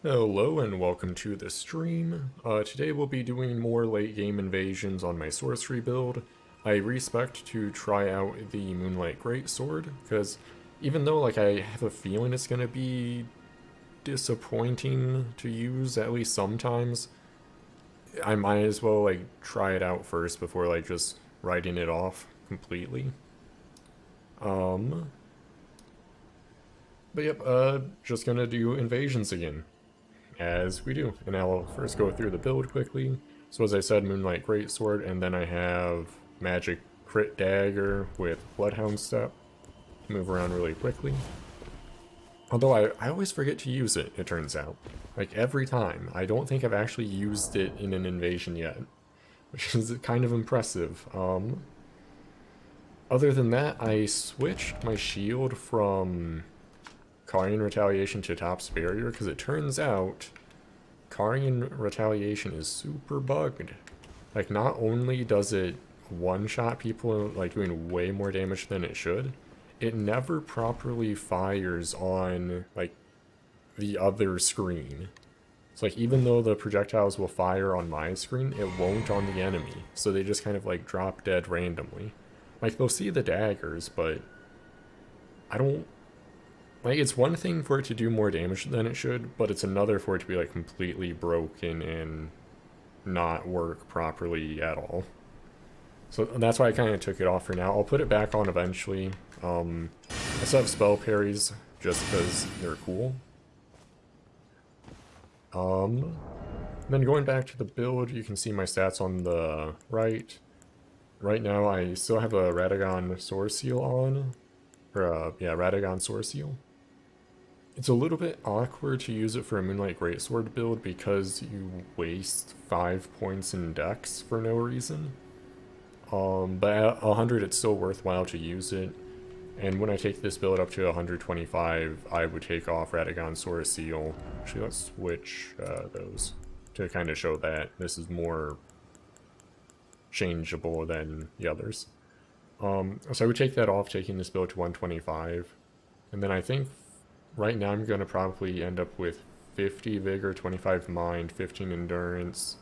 Hello and welcome to the stream. Today we'll be doing more late game invasions on my sorcery build. I respect to try out the Moonlight Greatsword, because even though I have a feeling it's gonna be disappointing to use at least sometimes, I might as well try it out first before just writing it off completely. Um but yep, just gonna do invasions again, as we do. And I'll first go through the build quickly. So as I said, Moonlight Greatsword, and then I have Magic Crit Dagger with Bloodhound Step. Move around really quickly. Although I always forget to use it, it turns out. Every time. I don't think I've actually used it in an invasion yet, which is kind of impressive. Other than that, I switched my shield from Carian Retaliation to Top's Barrier, because it turns out Carian Retaliation is super bugged. Not only does it one-shot people, doing way more damage than it should, it never properly fires on, the other screen. So, even though the projectiles will fire on my screen, it won't on the enemy. So they just kind of, drop dead randomly. They'll see the daggers, but I don't... it's one thing for it to do more damage than it should, but it's another for it to be, completely broken and not work properly at all. So that's why I kind of took it off for now. I'll put it back on eventually. I still have spell parries, just because they're cool. Then going back to the build, you can see my stats on the right. Right now, I still have a Radagon Sword Seal on. Yeah, Radagon Sword Seal. It's a little bit awkward to use it for a Moonlight Greatsword build because you waste 5 points in dex for no reason. But at 100 it's still worthwhile to use it. And when I take this build up to 125, I would take off Radagon Sword Seal. Actually, let's switch those to kind of show that this is more changeable than the others. So I would take that off, taking this build to 125. And then I think right now I'm going to probably end up with 50 Vigor, 25 Mind, 15 Endurance,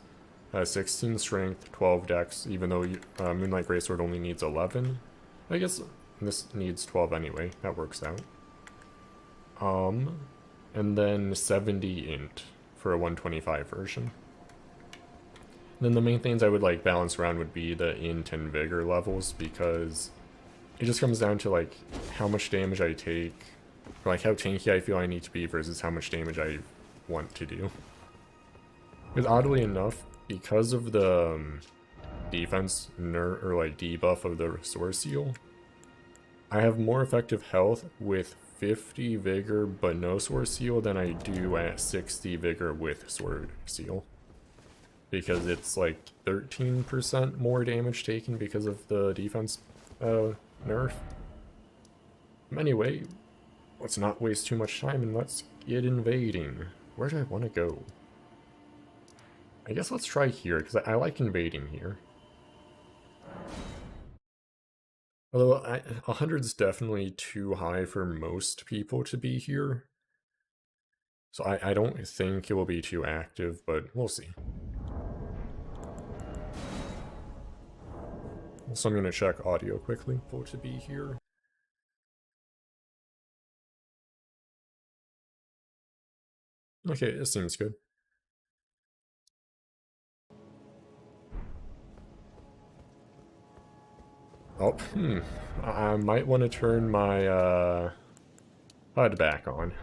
16 Strength, 12 Dex, even though Moonlight Greatsword only needs 11. I guess this needs 12 anyway, that works out. And then 70 Int for a 125 version. And then the main things I would balance around would be the Int and Vigor levels, because it just comes down to how much damage I take, or how tanky I feel I need to be versus how much damage I want to do. Because oddly enough, because of the defense or debuff of the Sword Seal, I have more effective health with 50 Vigor but no Sword Seal than I do at 60 Vigor with Sword Seal. Because it's 13% more damage taken because of the defense nerf. Anyway, let's not waste too much time and let's get invading. Where do I want to go? I guess let's try here, because I like invading here. Although 100's definitely too high for most people to be here. So I don't think it will be too active, but we'll see. So I'm going to check audio quickly for it to be here. Okay, it seems good. Oh, I might want to turn my HUD back on.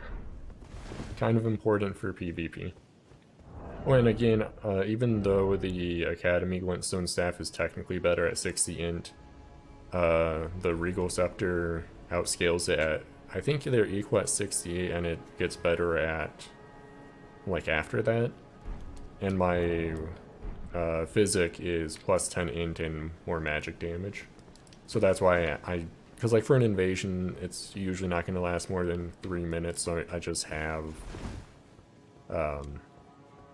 Kind of important for PvP. Oh, and again, even though the Academy Glintstone Staff is technically better at 60 int, the Regal Scepter outscales it at, I think they're equal at 68, and it gets better at, after that. And my Physic is plus 10 int and more magic damage. So that's why because for an invasion, it's usually not going to last more than 3 minutes, so I just have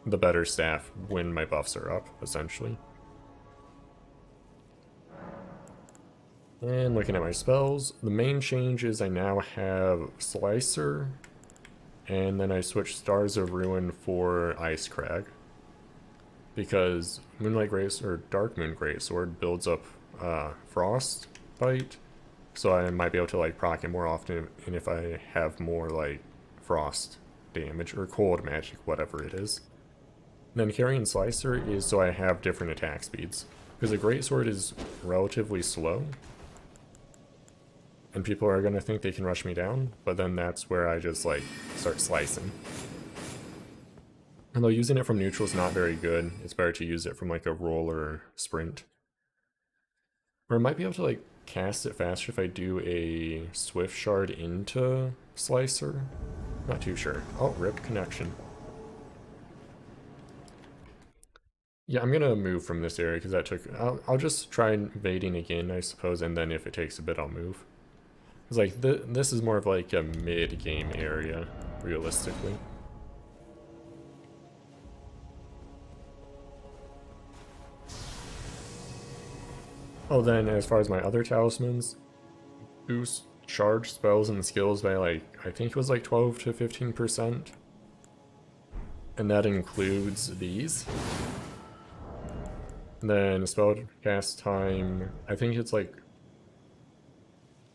the better staff when my buffs are up, essentially. And looking at my spells, the main change is I now have Slicer and then I switched Stars of Ruin for Ice Crag. Because Moonlight Great or Dark Moon Greatsword builds up Frost Bite, so I might be able to like proc it more often, and if I have more like frost damage or cold magic, whatever it is. And then Carrion Slicer is so I have different attack speeds, because a Greatsword is relatively slow, and people are gonna think they can rush me down, but then that's where I just like start slicing. Although using it from neutral is not very good, it's better to use it from like a roll or sprint. Or I might be able to like cast it faster if I do a Swift Shard into Slicer. Not too sure. Oh, ripped connection. Yeah, I'm gonna move from this area because that took... I'll just try invading again, I suppose, and then if it takes a bit, I'll move. It's like, this is more of like a mid-game area, realistically. Oh, then as far as my other talismans, boost charge spells and skills by like, I think it was like 12 to 15%. And that includes these. And then spell cast time, I think it's like,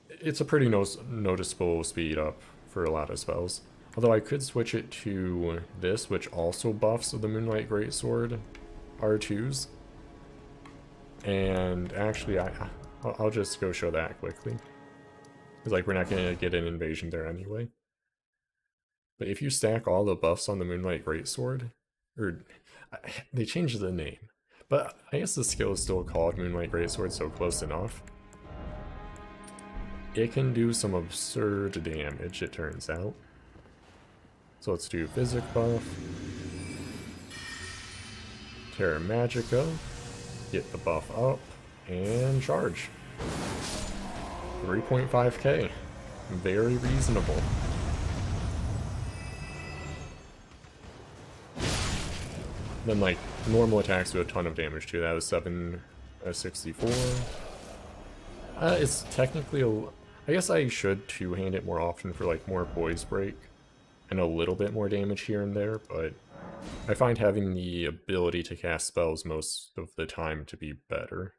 it's a pretty noticeable speed up for a lot of spells. Although I could switch it to this, which also buffs the Moonlight Greatsword R2s. And actually, I'll just go show that quickly. Because like, we're not going to get an invasion there anyway. But if you stack all the buffs on the Moonlight Greatsword, or they changed the name, but I guess the skill is still called Moonlight Greatsword, so close enough. It can do some absurd damage, it turns out. So let's do Physic buff. Terra Magica. Get the buff up, and charge. 3.5k. Very reasonable. Then, like, normal attacks do a ton of damage too. That was 764. It's technically I guess I should two-hand it more often for, like, more poise break. And a little bit more damage here and there, but I find having the ability to cast spells most of the time to be better.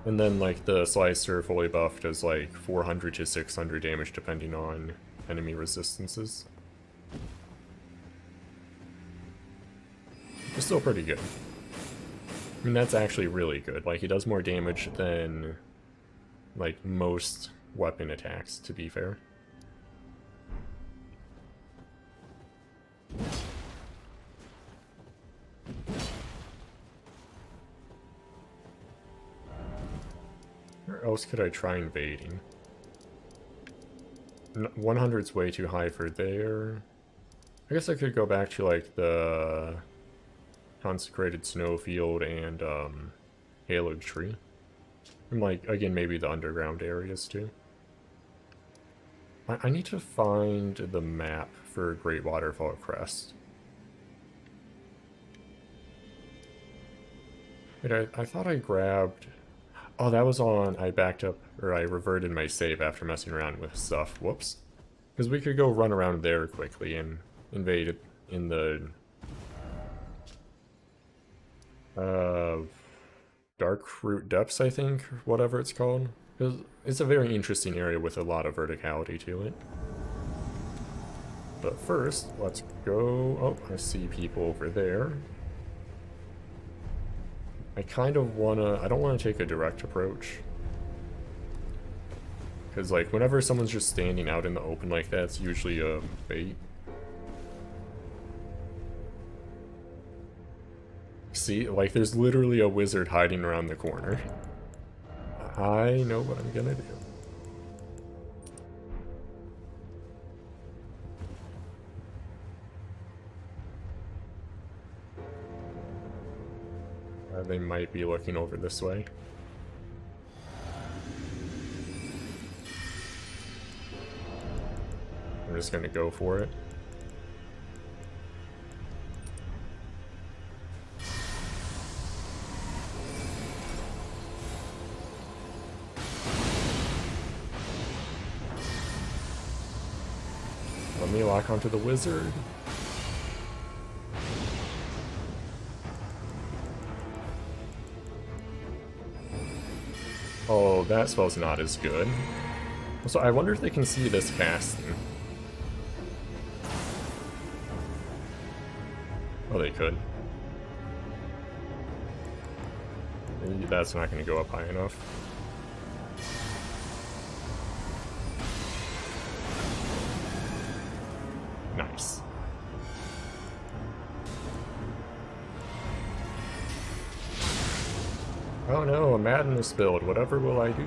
And then like the Slicer fully buffed does like 400 to 600 damage depending on enemy resistances. It's still pretty good. I mean, that's actually really good. Like, it does more damage than like most weapon attacks, to be fair. Where else could I try invading? 100's way too high for there. I guess I could go back to like the Consecrated Snowfield and Halo Tree. And like, again, maybe the underground areas too. I need to find the map for Great Waterfall Crest. Wait, I thought I grabbed... Oh, that was on... I backed up, or I reverted my save after messing around with stuff. Whoops. Because we could go run around there quickly and invade it in the... Dark Root Depths, I think, or whatever it's called. It's a very interesting area with a lot of verticality to it. But first, let's go... Oh, I see people over there. I kind of wanna... I don't want to take a direct approach. Because, like, whenever someone's just standing out in the open like that, it's usually a bait. See? Like, there's literally a wizard hiding around the corner. I know what I'm gonna do. They might be looking over this way. I'm just gonna go for it. Let me lock onto the wizard. Oh, that spell's not as good. So I wonder if they can see this casting. Oh, they could. Maybe that's not going to go up high enough. Nice. Oh no, a madness build. Whatever will I do?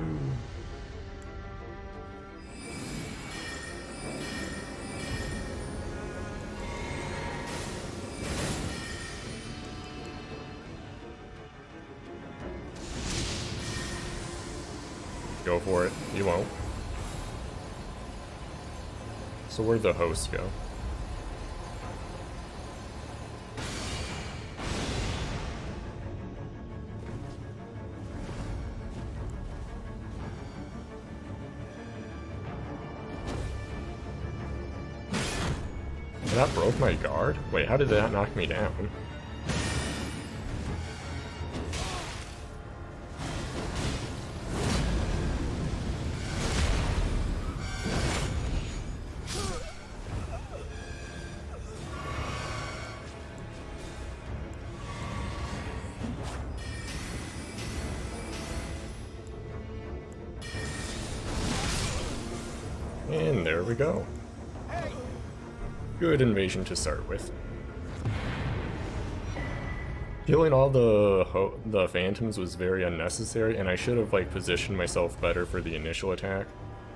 Go for it. You won't. So where'd the host go? That broke my guard? Wait, how did that knock me down? And there we go. Good invasion to start with. Killing all the phantoms was very unnecessary, and I should have like positioned myself better for the initial attack,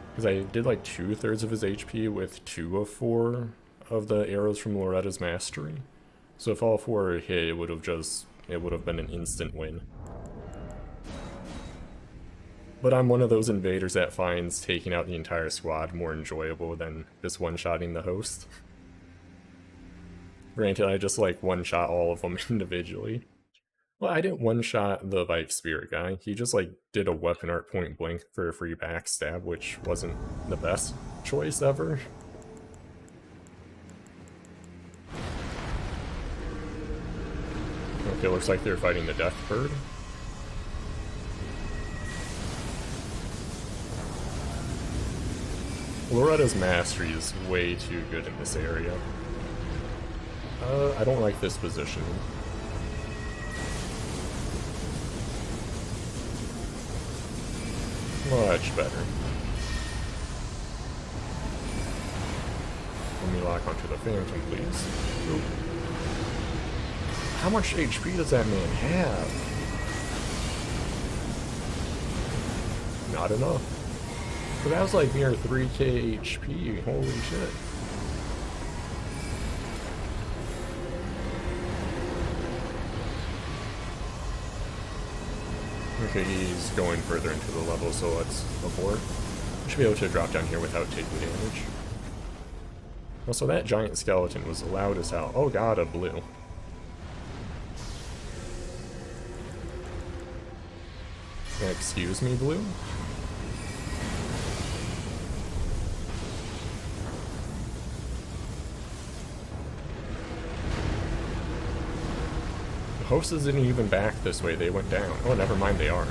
because I did like 2/3 of his HP with 2 of 4 of the arrows from Loretta's Mastery. So if all 4 hit, it would have been an instant win. But I'm one of those invaders that finds taking out the entire squad more enjoyable than just one-shotting the host. Granted, I just like one-shot all of them individually. Well, I didn't one-shot the Vike Spirit guy. He just like did a weapon art point blank for a free backstab, which wasn't the best choice ever. Okay, looks like they're fighting the Death Bird. Loretta's Mastery is way too good in this area. I don't like this position. Much better. Let me lock onto the Phantom, please. Oop. How much HP does that man have? Not enough. But that was like near 3k HP, holy shit. Okay, he's going further into the level, so let's abort. Should be able to drop down here without taking damage. Also, that giant skeleton was loud as hell. Oh god, a blue. Excuse me, blue? The host isn't even back this way, they went down. Oh, never mind, they are.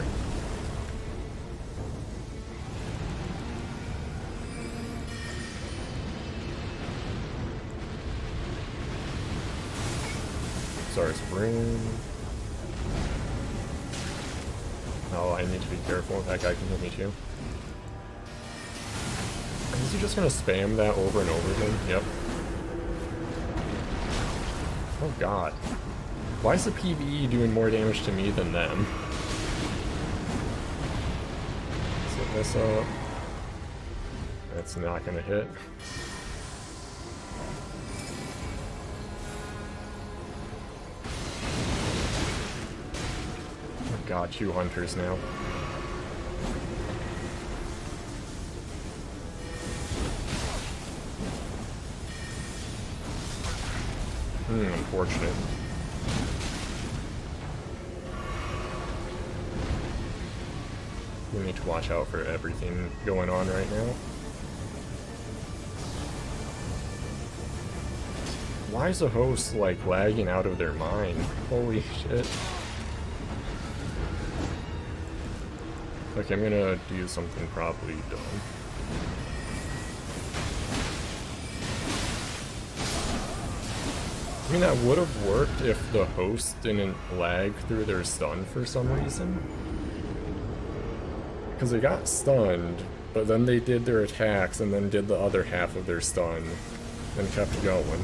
Sorry, spring. Oh, I need to be careful. That guy can hit me too. Is he just gonna spam that over and over again? Yep. Oh god. Why is the PvE doing more damage to me than them? Set this up. That's not gonna hit. Oh god, 2 hunters now. Unfortunate. We need to watch out for everything going on right now. Why is the host, like, lagging out of their mind? Holy shit. Okay, I'm gonna do something probably dumb. I mean, that would have worked if the host didn't lag through their stun for some reason. Because they got stunned, but then they did their attacks and then did the other half of their stun and kept going.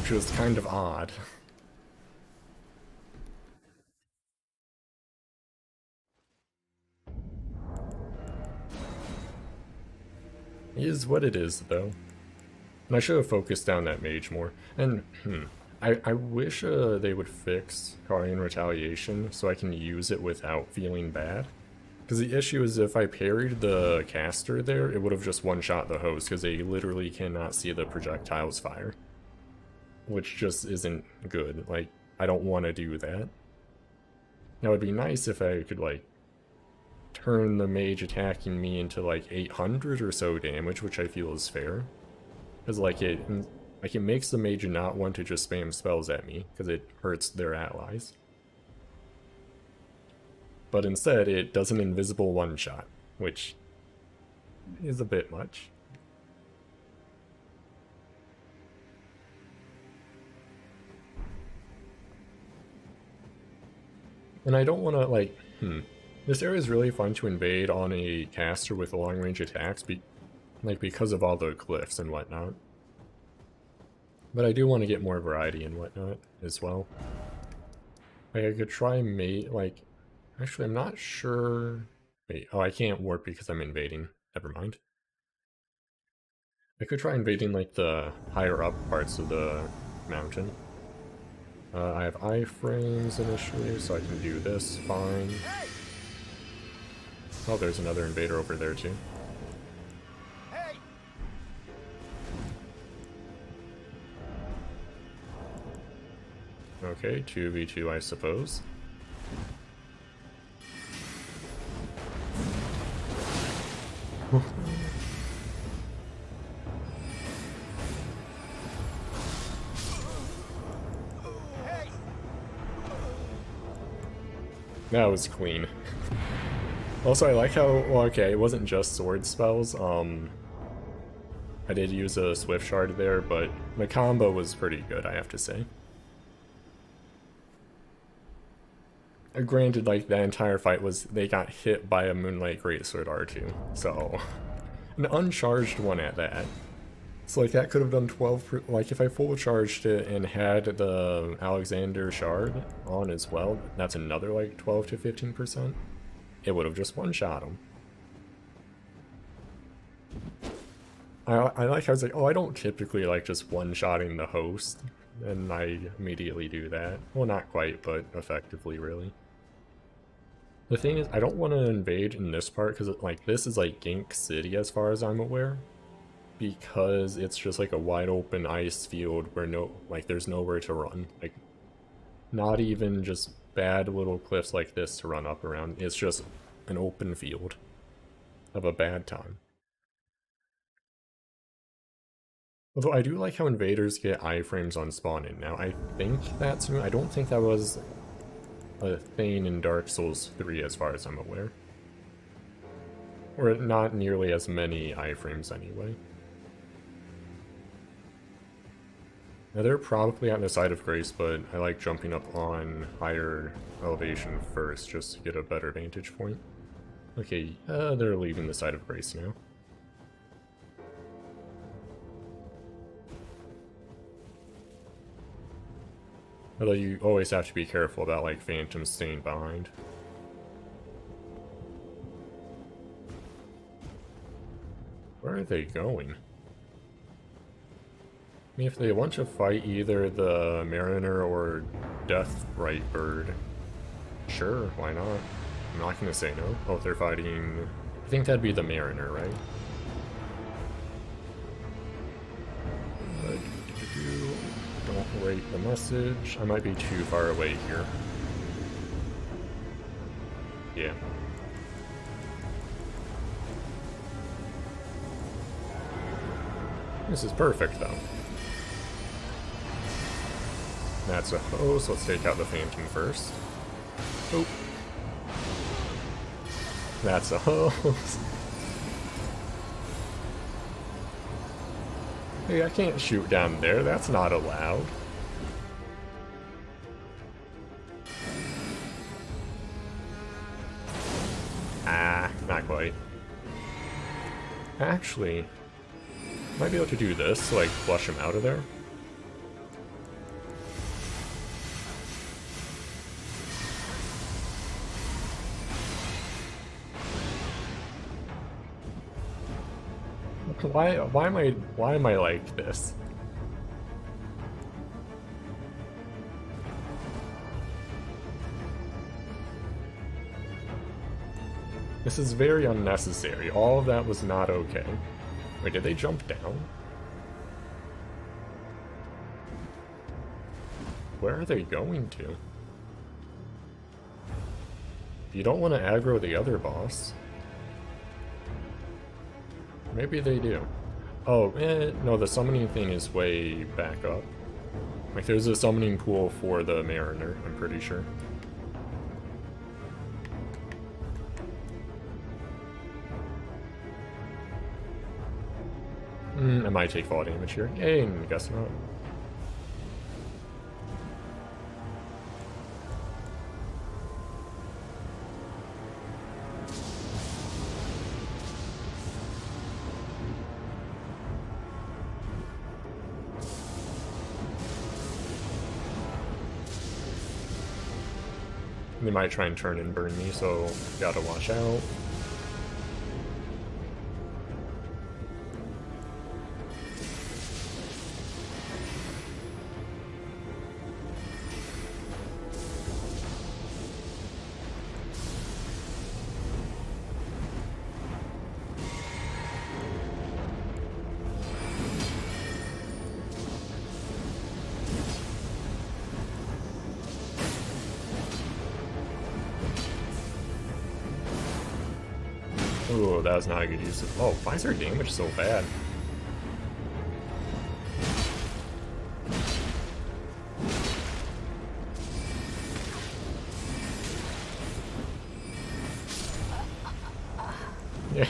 Which was kind of odd. It is what it is, though. And I should have focused down that mage more. And, I wish they would fix Guardian Retaliation so I can use it without feeling bad. Because the issue is if I parried the caster there, it would have just one-shot the host, because they literally cannot see the projectiles fire. Which just isn't good. Like, I don't want to do that. Now, it'd be nice if I could, like, turn the mage attacking me into, like, 800 or so damage, which I feel is fair. Because, like, it makes the mage not want to just spam spells at me, because it hurts their allies. But instead, it does an invisible one-shot, which is a bit much. And I don't want to, like, this area is really fun to invade on a caster with long-range attacks, because of all the glyphs and whatnot. But I do want to get more variety and whatnot as well. Like, I could try actually, I'm not sure. Wait, oh, I can't warp because I'm invading. Never mind. I could try invading, like, the higher up parts of the mountain. I have iframes initially, so I can do this fine. Oh, there's another invader over there, too. Okay, 2v2, I suppose. That was clean. Also, I like how, well, okay, it wasn't just sword spells. I did use a Swift Shard there, but the combo was pretty good, I have to say. Granted, like, that entire fight was, they got hit by a Moonlight Greatsword R2, so... An uncharged one at that. So, like, that could have done 12, like, if I full charged it and had the Alexander Shard on as well, that's another, like, 12 to 15%. It would have just one-shot him. I like how I was like, oh, I don't typically like just one-shotting the host, and I immediately do that. Well, not quite, but effectively, really. The thing is, I don't want to invade in this part, because, like, this is, like, Gink City as far as I'm aware. Because it's just, like, a wide-open ice field where there's nowhere to run. Like, not even just bad little cliffs like this to run up around. It's just an open field of a bad time. Although I do like how invaders get iframes on spawn-in now. I think that's new. I don't think that was a thing in Dark Souls 3 as far as I'm aware. Or not nearly as many iframes anyway. Now they're probably on the side of Grace, but I like jumping up on higher elevation first just to get a better vantage point. Okay, they're leaving the side of Grace now. Although you always have to be careful about, like, phantoms staying behind. Where are they going? I mean, if they want to fight either the Mariner or Death Bird, sure, why not? I'm not gonna say no. Oh, if they're fighting... I think that'd be the Mariner, right? Don't rate the message. I might be too far away here. Yeah. This is perfect, though. That's a host. Let's take out the Phantom first. Oh. That's a host. Hey, I can't shoot down there. That's not allowed. Ah, not quite. Actually, might be able to do this to like flush him out of there. Why am I like this? This is very unnecessary. All of that was not okay. Wait, did they jump down? Where are they going to? You don't want to aggro the other boss. Maybe they do. Oh, no, the summoning thing is way back up. Like, there's a summoning pool for the Mariner, I'm pretty sure. I might take fall damage here. Hey, guess not. They might try and turn and burn me, so gotta watch out. Ooh, that was not a good use of— oh, why is their damage so bad?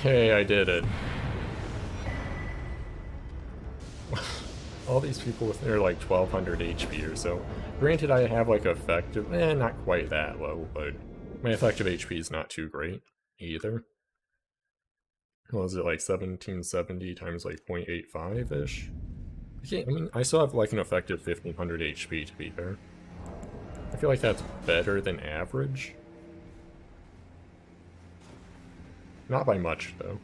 Yay, I did it. All these people with their like 1200 HP or so. Granted, I have like effective— not quite that low, but my effective HP is not too great either. What was it, like 1770 times like 0.85-ish? I mean, I still have like an effective 1500 HP to be fair. I feel like that's better than average. Not by much, though.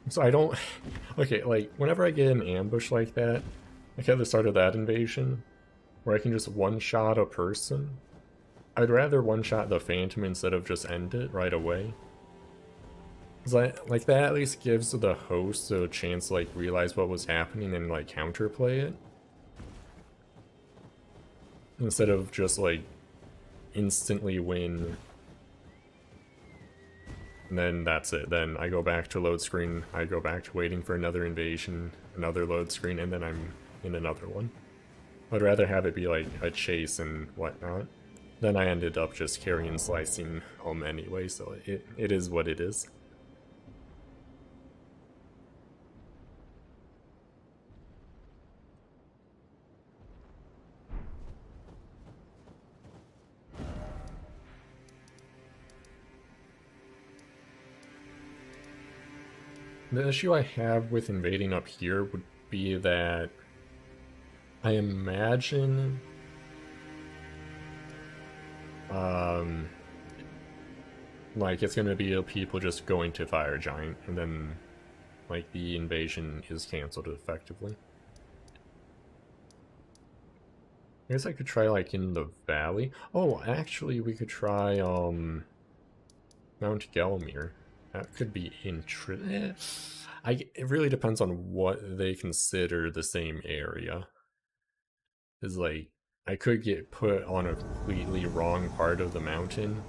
So I don't— okay, like, whenever I get an ambush like that, like at the start of that invasion, where I can just one-shot a person, I'd rather one-shot the Phantom instead of just end it right away. Like, that at least gives the host a chance to, like, realize what was happening and, like, counterplay it. Instead of just, like, instantly win. And then that's it. Then I go back to load screen, I go back to waiting for another invasion, another load screen, and then I'm in another one. I'd rather have it be like a chase and whatnot. Then I ended up just carrying slicing home anyway, so it is what it is. The issue I have with invading up here would be that I imagine like it's gonna be people just going to Fire Giant, and then like the invasion is cancelled effectively. I guess I could try like in the valley. Oh, actually we could try Mount Gelmir. That could be interesting. It really depends on what they consider the same area. Is like, I could get put on a completely wrong part of the mountain,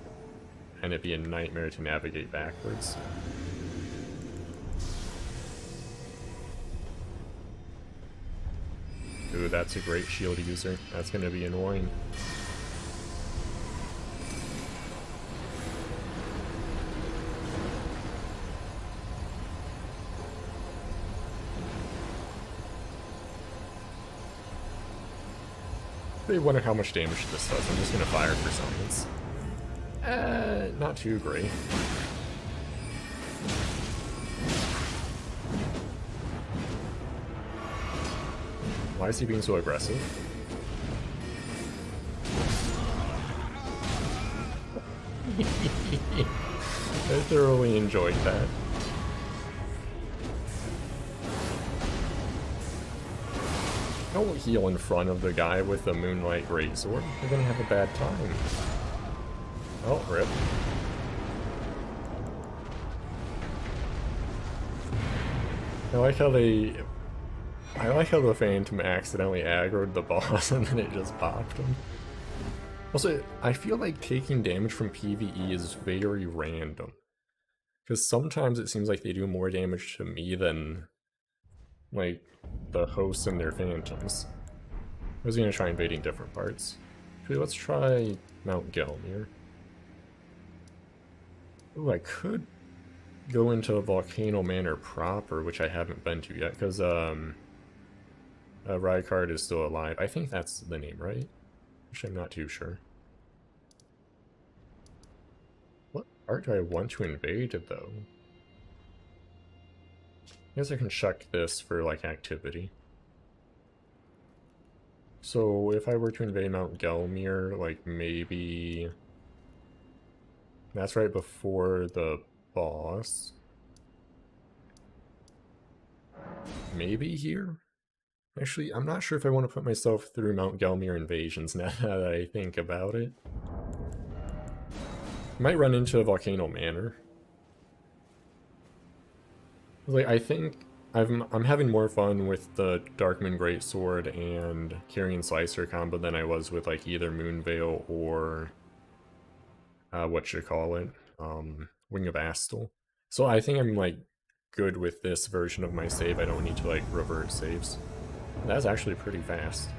and it'd be a nightmare to navigate backwards. Ooh, that's a great shield user. That's gonna be annoying. I wonder how much damage this does. I'm just gonna fire for science. Not too great. Why is he being so aggressive? I thoroughly enjoyed that. Don't heal in front of the guy with the Moonlight Greatsword. You're gonna have a bad time. Oh, rip. I like how the Phantom accidentally aggroed the boss and then it just popped him. Also, I feel like taking damage from PvE is very random. Because sometimes it seems like they do more damage to me than, like, the hosts and their phantoms. I was gonna try invading different parts. Actually, let's try Mount Gelmir. Ooh, I could go into Volcano Manor proper, which I haven't been to yet, because Rykard is still alive. I think that's the name, right? Which I'm not too sure. What part do I want to invade, though? I guess I can check this for, like, activity. So, if I were to invade Mount Gelmir, like, maybe... That's right before the boss. Maybe here? Actually, I'm not sure if I want to put myself through Mount Gelmir invasions now that I think about it. Might run into Volcano Manor. Like, I think I'm having more fun with the Darkmoon Greatsword and Carrion Slicer combo than I was with, like, either Moonveil or whatchamacallit, Wing of Astal. So I think I'm, like, good with this version of my save. I don't need to, like, revert saves. That's actually pretty fast.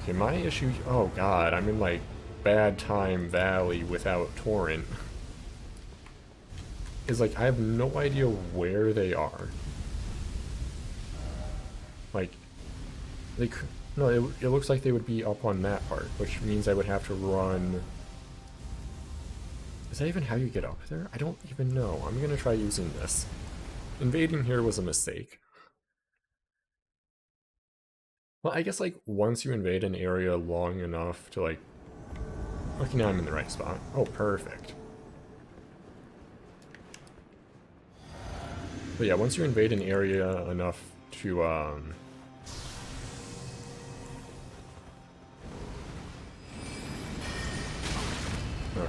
Okay, my issue... Oh god, I'm in, like, Bad Time Valley without Torrent. Is, like, I have no idea where they are. Like, they could... No, it looks like they would be up on that part, which means I would have to run... Is that even how you get up there? I don't even know. I'm gonna try using this. Invading here was a mistake. Well, I guess, like, once you invade an area long enough to, like... Okay, now I'm in the right spot. Oh, perfect. But yeah, once you invade an area enough to,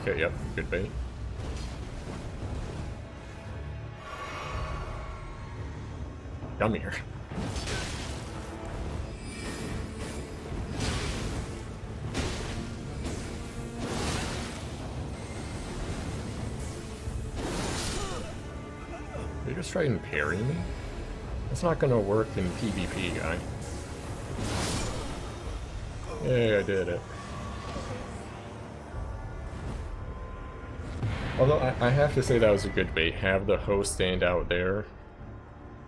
Okay, yep, good bait. Come here. They just try and parry me? That's not gonna work in PvP, guy. Yay, I did it. Although, I have to say that was a good bait. Have the host stand out there,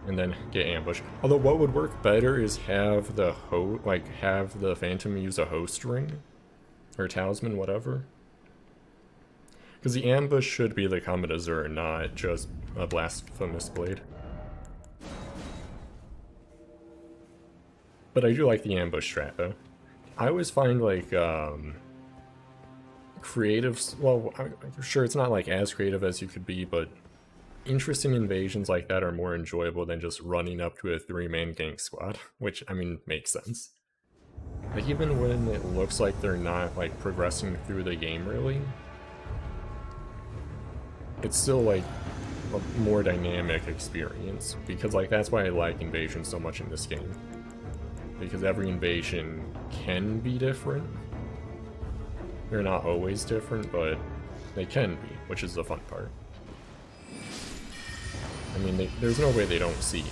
and then get ambushed. Although, what would work better is have the have the Phantom use a host ring, or talisman, whatever. Because the ambush should be the Comet Azure, not just a Blasphemous Blade. But I do like the ambush strat, though. I always find, like, creative... Well, I'm sure it's not, like, as creative as you could be, but interesting invasions like that are more enjoyable than just running up to a 3-man gank squad, which, I mean, makes sense. Like, even when it looks like they're not, like, progressing through the game, really, it's still, like, a more dynamic experience, because, like, that's why I like invasion so much in this game. Because every invasion can be different. They're not always different, but they can be, which is the fun part. I mean, there's no way they don't see me.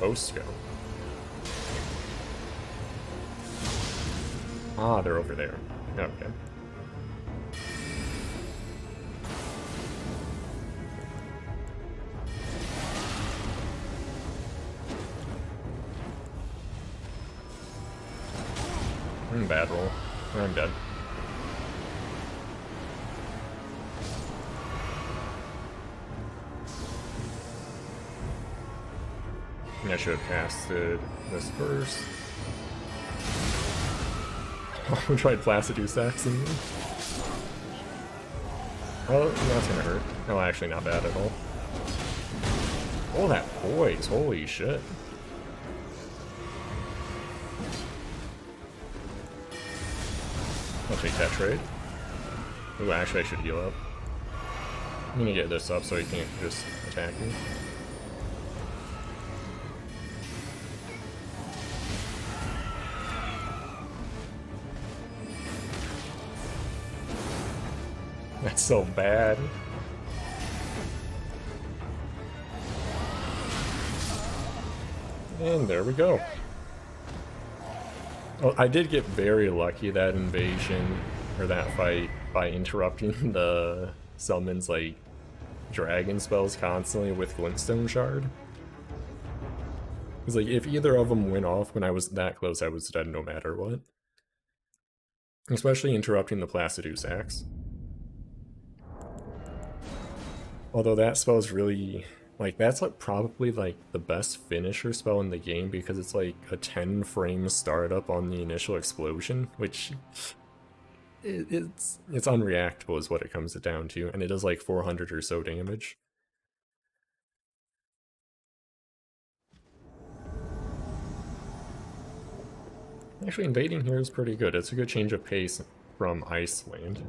hosts go? Ah, they're over there. Okay. Bad roll. I'm dead. I should have casted this first. We tried Placidus Saxon. Oh, that's gonna hurt. No, actually not bad at all. Oh, that poise. Holy shit. I'll take that trade. Ooh, actually I should heal up. I'm gonna get this up so he can't just attack me. That's so bad. And there we go. Oh, I did get very lucky that invasion, or that fight, by interrupting the summons like dragon spells constantly with Glintstone Shard. Because like if either of them went off when I was that close, I was dead no matter what. Especially interrupting the Placidus Axe. Although that spell is really, like, that's like probably like the best finisher spell in the game because it's like a 10 frame startup on the initial explosion, which it's unreactable is what it comes down to, and it does like 400 or so damage. Actually, invading here is pretty good. It's a good change of pace from Iceland.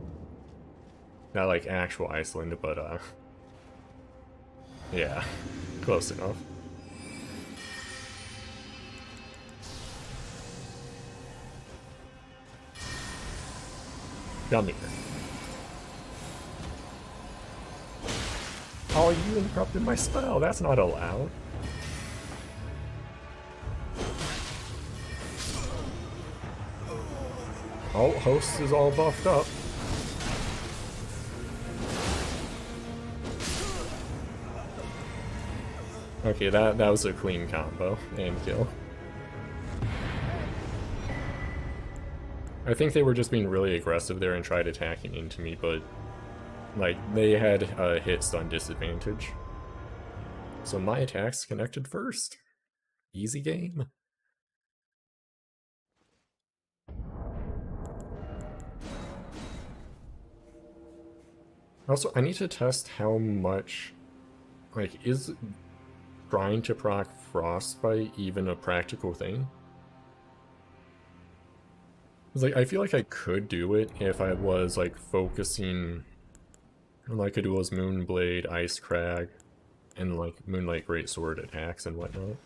Not like actual Iceland, but yeah, close enough. Come here. Oh, you interrupted my spell. That's not allowed. Oh, host is all buffed up. Okay, that was a clean combo and kill. I think they were just being really aggressive there and tried attacking into me, but like they had a hit stun disadvantage. So my attacks connected first. Easy game. Also, I need to test how much, like, is trying to proc Frostbite even a practical thing? It's like, I feel like I could do it if I was, like, focusing on, like, I do those Moonblade, Ice Crag, and, like, Moonlight Greatsword attacks and whatnot.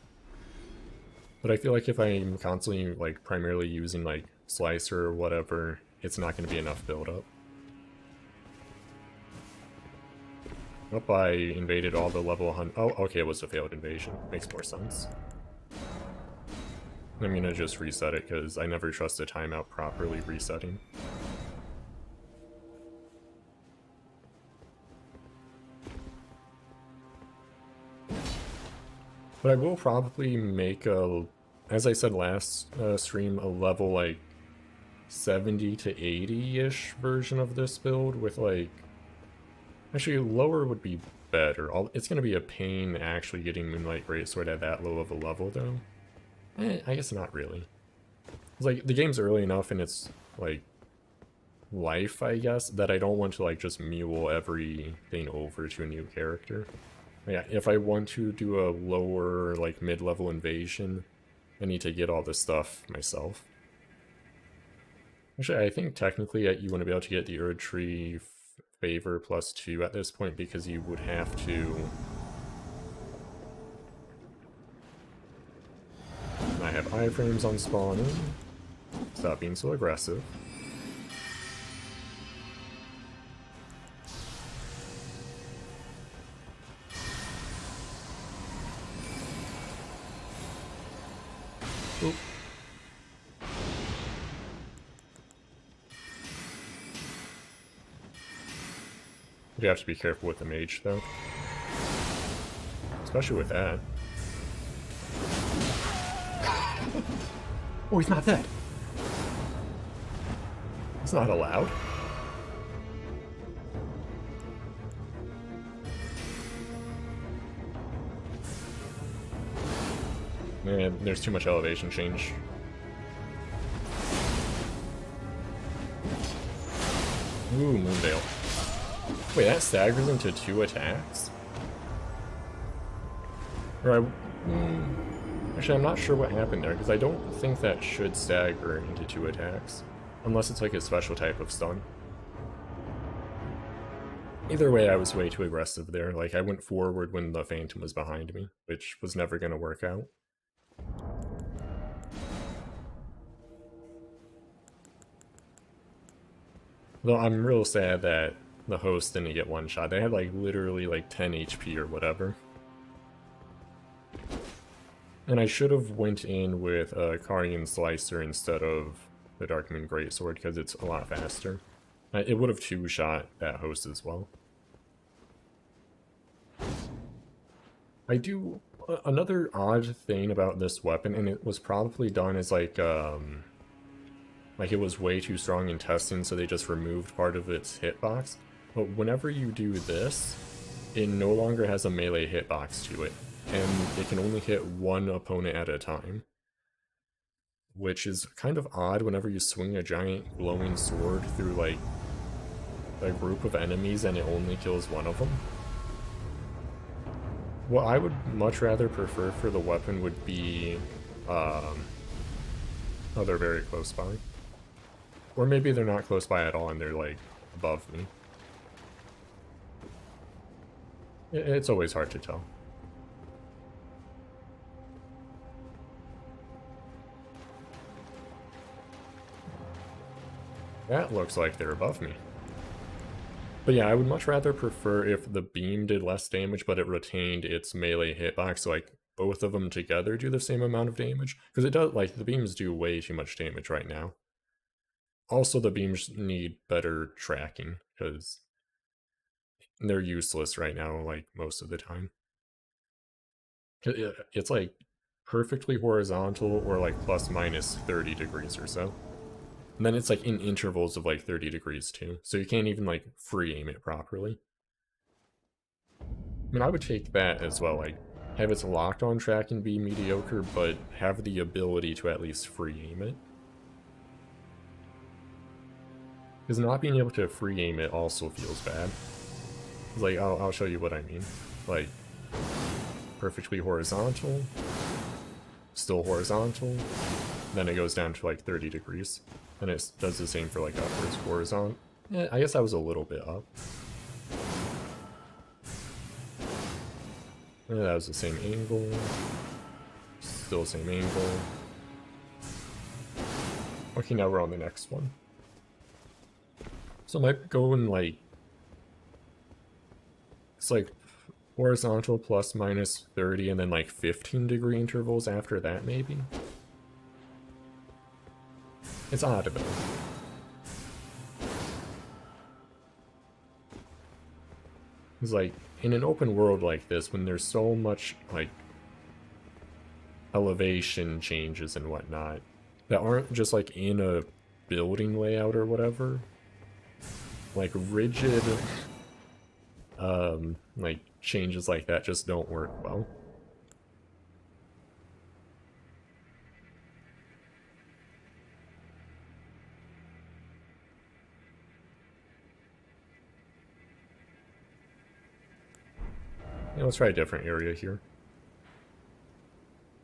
But I feel like if I'm constantly, like, primarily using, like, Slicer or whatever, it's not going to be enough build-up. Nope, I invaded all the level 100. Oh, okay, it was a failed invasion. Makes more sense. I'm gonna just reset it because I never trust a timeout properly resetting. But I will probably make a, as I said last stream, a level like 70 to 80-ish version of this build with like, actually lower would be better. It's gonna be a pain actually getting Moonlight Greatsword at that low of a level though. I guess not really. It's like, the game's early enough and it's, like, life, I guess, that I don't want to, like, just mule everything over to a new character. Yeah, if I want to do a lower, like, mid-level invasion, I need to get all this stuff myself. Actually, I think technically you want to be able to get the Erdtree Favor +2 at this point because you would have to... I have iframes on spawning. Stop being so aggressive. You have to be careful with the mage, though. Especially with that. Oh, he's not dead! It's not allowed. Man, there's too much elevation change. Ooh, Moondale. Wait, that staggers into 2 attacks? Or actually, I'm not sure what happened there, because I don't think that should stagger into 2 attacks. Unless it's like a special type of stun. Either way, I was way too aggressive there. Like, I went forward when the Phantom was behind me, which was never going to work out. Though I'm real sad that the host didn't get one shot. They had like literally like 10 HP or whatever. And I should have went in with a Carian Slicer instead of the Darkmoon Greatsword because it's a lot faster. It would have 2-shot that host as well. I do... Another odd thing about this weapon, and it was probably done as like it was way too strong in testing, so they just removed part of its hitbox. But whenever you do this, it no longer has a melee hitbox to it, and it can only hit one opponent at a time. Which is kind of odd whenever you swing a giant glowing sword through like a group of enemies and it only kills one of them. What I would much rather prefer for the weapon would be, oh, they're very close by. Or maybe they're not close by at all and they're like above me. It's always hard to tell. That looks like they're above me. But yeah, I would much rather prefer if the beam did less damage, but it retained its melee hitbox, so like both of them together do the same amount of damage. Because it does, like, the beams do way too much damage right now. Also, the beams need better tracking, because they're useless right now, like, most of the time. It's like perfectly horizontal or like plus minus 30 degrees or so. And then it's like in intervals of like 30 degrees too. So you can't even like free aim it properly. I mean, I would take that as well, like have its locked on tracking be mediocre, but have the ability to at least free aim it. Because not being able to free aim it also feels bad. It's like, I'll show you what I mean. Like, perfectly horizontal, still horizontal, then it goes down to like 30 degrees. And it does the same for like upwards, horizontal. Yeah, I guess I was a little bit up. Yeah, that was the same angle. Still same angle. Okay, now we're on the next one. So I might go in like... It's like horizontal plus minus 30 and then like 15 degree intervals after that maybe? It's odd though. It's like, in an open world like this, when there's so much, like, elevation changes and whatnot, that aren't just, like, in a building layout or whatever, like, rigid, like, changes like that just don't work well. Yeah, let's try a different area here.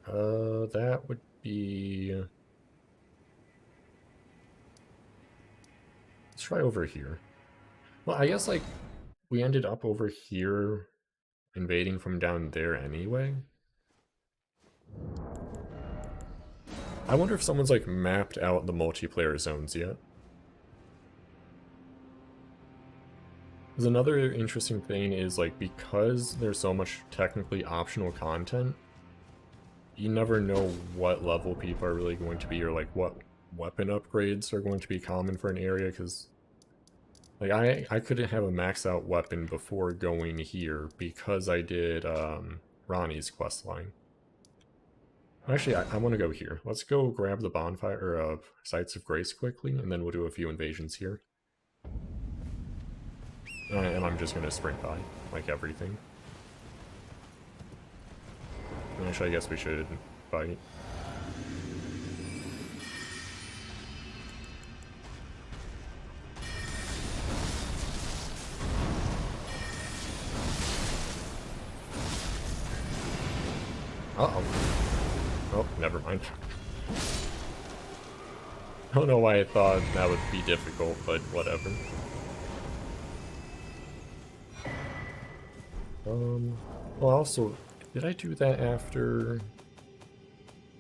That would be... Let's try over here. Well, I guess, like, we ended up over here invading from down there anyway. I wonder if someone's, like, mapped out the multiplayer zones yet. Because another interesting thing is, like, because there's so much technically optional content, you never know what level people are really going to be, or, like, what weapon upgrades are going to be common for an area, because Like, I couldn't have a max out weapon before going here because I did Ronnie's quest line. Actually, I want to go here. Let's go grab the bonfire, or Sites of Grace quickly, and then we'll do a few invasions here. And I'm just going to sprint by, like everything. Actually, I guess we should fight. Uh-oh. Oh, never mind. I don't know why I thought that would be difficult, but whatever. Well, also, did I do that after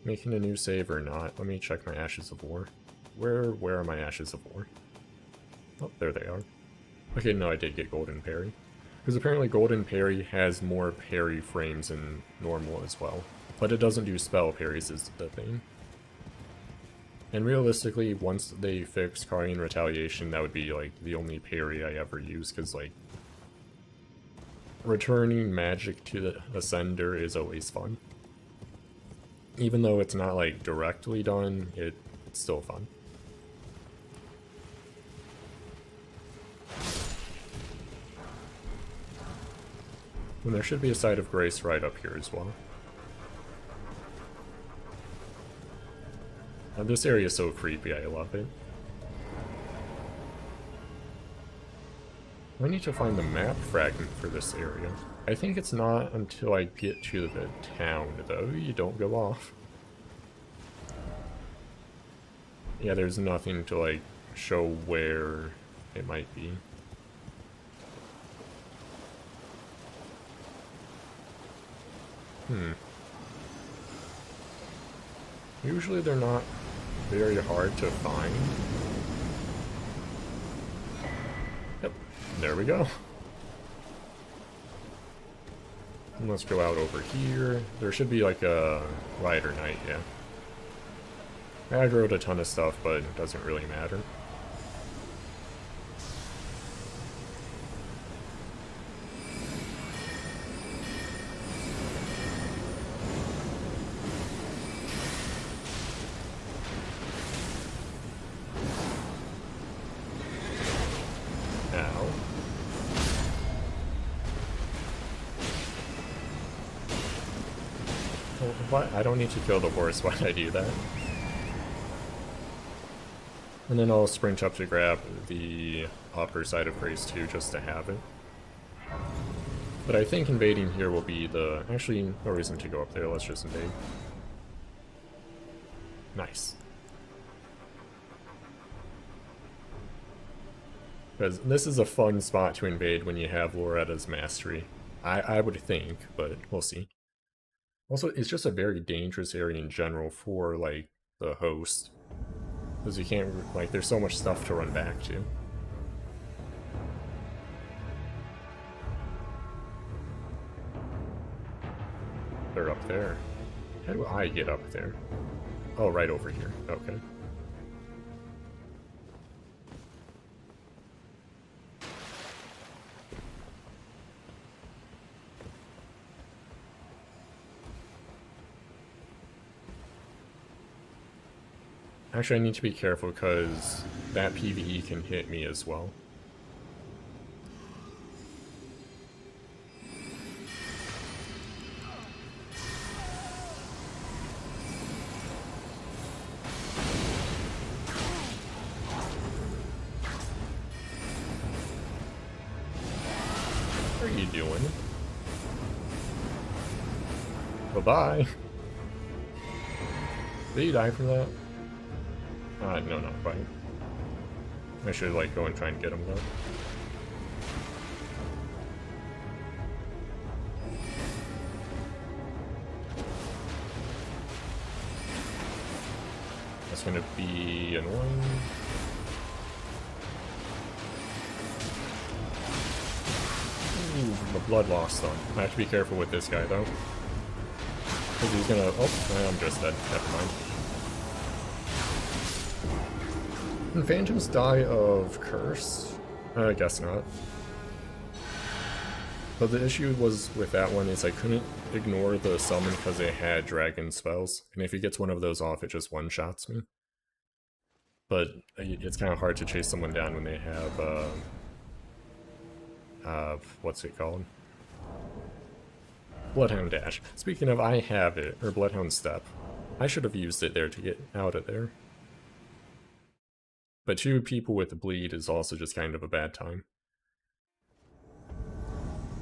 making a new save or not? Let me check my Ashes of War. Where are my Ashes of War? Oh, there they are. Okay, no, I did get Golden Parry. Because apparently Golden Parry has more parry frames than normal as well. But it doesn't do spell parries is the thing. And realistically, once they fix Carding Retaliation, that would be like the only parry I ever use, because like returning magic to the Ascender is always fun. Even though it's not like directly done, it's still fun. And there should be a Site of Grace right up here as well. This area is so creepy, I love it. I need to find the map fragment for this area. I think it's not until I get to the town, though. You don't go off. Yeah, there's nothing to, like, show where it might be. Usually they're not very hard to find. Yep, there we go. And let's go out over here. There should be like a Rider Knight, yeah. I aggroed a ton of stuff, but it doesn't really matter. What? I don't need to kill the horse, why'd I do that? And then I'll sprint up to grab the upper Site of Grace too, just to have it. But I think invading here will be the... Actually, no reason to go up there, let's just invade. Nice. Because this is a fun spot to invade when you have Loretta's Mastery. I would think, but we'll see. Also, it's just a very dangerous area in general for, like, the host. Because you can't, like, there's so much stuff to run back to. They're up there. How do I get up there? Oh, right over here. Okay. Actually, I need to be careful because that PvE can hit me as well. What are you doing? Bye-bye. Did you die from that? No, not quite. I should, like, go and try and get him, though. That's gonna be annoying. Ooh, the blood loss, though. I have to be careful with this guy, though. Because he's gonna... Oh, I'm just dead. Never mind. Can Phantoms die of Curse? I guess not. But the issue was with that one is I couldn't ignore the summon because it had dragon spells, and if he gets one of those off, it just one-shots me. But it's kind of hard to chase someone down when they have, what's it called? Bloodhound Dash. Speaking of, I have it, or Bloodhound Step. I should have used it there to get out of there. But 2 people with bleed is also just kind of a bad time.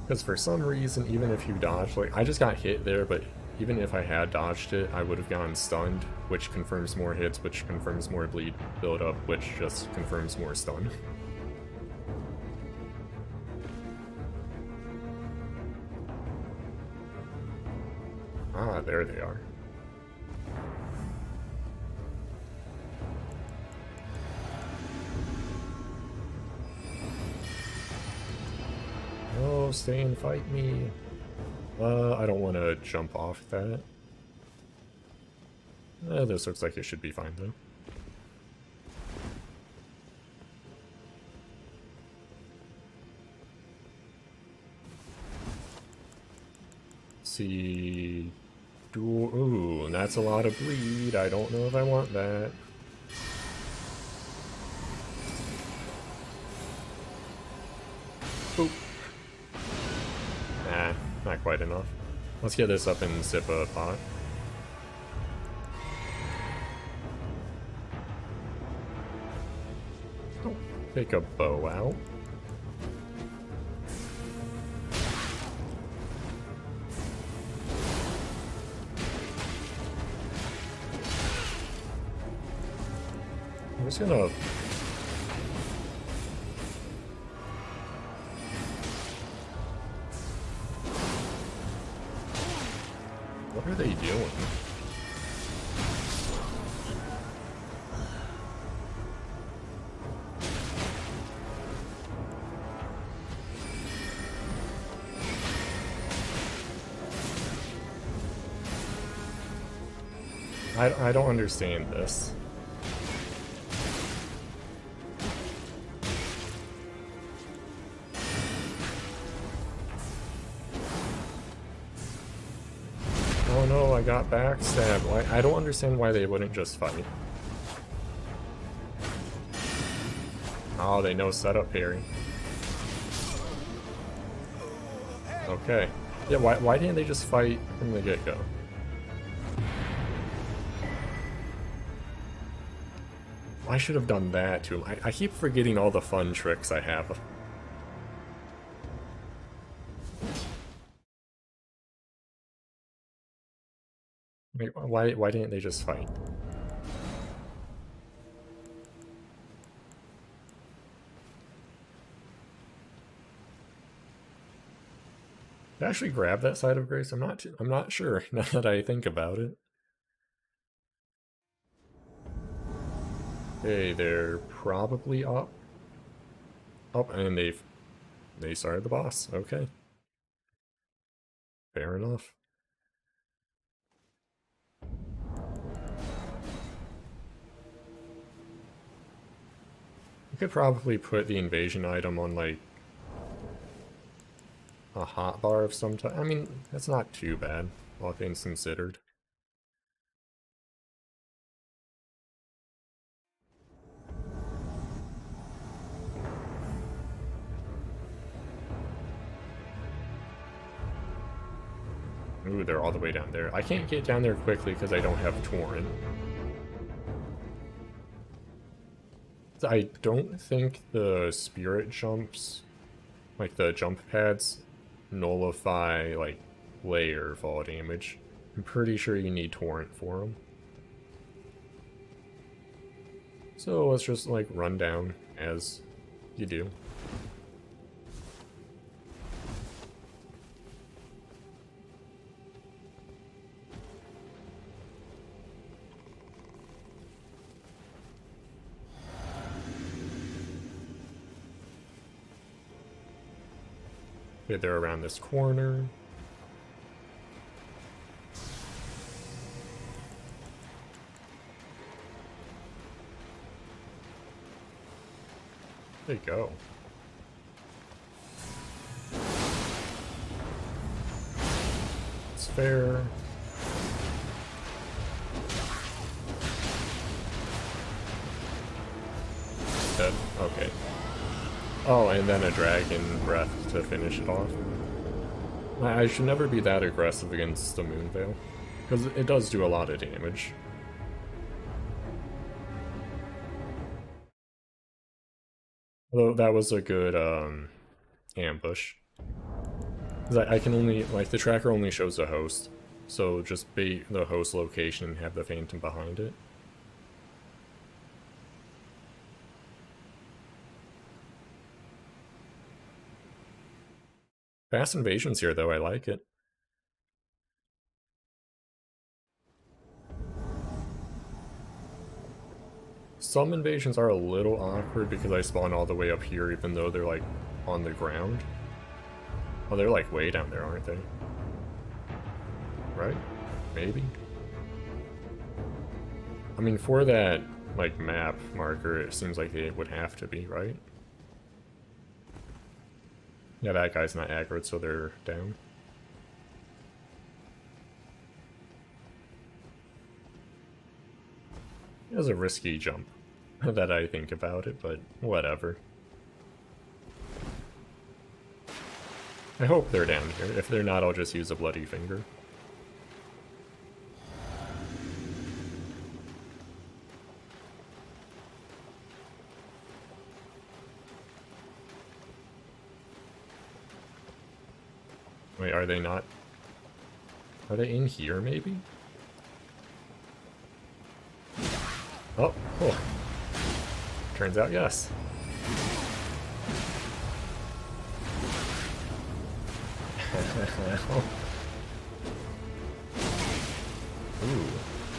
Because for some reason, even if you dodge, like, I just got hit there, but even if I had dodged it, I would have gotten stunned, which confirms more hits, which confirms more bleed buildup, which just confirms more stun. Ah, there they are. Oh, stay and fight me. I don't want to jump off that. This looks like it should be fine, though. See... Ooh, that's a lot of bleed. I don't know if I want that. Boop. Nah, not quite enough. Let's get this up and sip a pot. Oh, take a bow out. I'm just gonna... What are they doing? I don't understand this. Oh no, I got backstabbed. I don't understand why they wouldn't just fight. Oh, they know setup parry. Okay. Yeah, why didn't they just fight from the get-go? I should have done that to him. I keep forgetting all the fun tricks I have. Wait, why didn't they just fight? Did I actually grab that side of grace? I'm not sure now that I think about it. Okay, they're probably up. Oh, and they started the boss. Okay. Fair enough. You could probably put the invasion item on, like, a hotbar of some type. I mean, that's not too bad, all things considered. Ooh, they're all the way down there. I can't get down there quickly because I don't have Torrent. I don't think the spirit jumps, like the jump pads, nullify, like, layer fall damage. I'm pretty sure you need Torrent for them. So let's just, like, run down as you do. Okay, they're around this corner. There you go. That's fair. Dead? Okay. Oh, and then a dragon breath to finish it off. I should never be that aggressive against the Moon Veil, because it does do a lot of damage. Although that was a good ambush. Because I can only, like, the tracker only shows the host, so just bait the host location and have the Phantom behind it. Fast invasions here, though, I like it. Some invasions are a little awkward because I spawn all the way up here even though they're, like, on the ground. Oh, they're, like, way down there, aren't they? Right? Maybe? I mean, for that, like, map marker, it seems like they would have to be, right? Yeah, that guy's not aggroed, so they're down. It was a risky jump, that I think about it, but whatever. I hope they're down here. If they're not, I'll just use a bloody finger. Wait, are they not? Are they in here, maybe? Oh, cool. Turns out, yes. Ooh.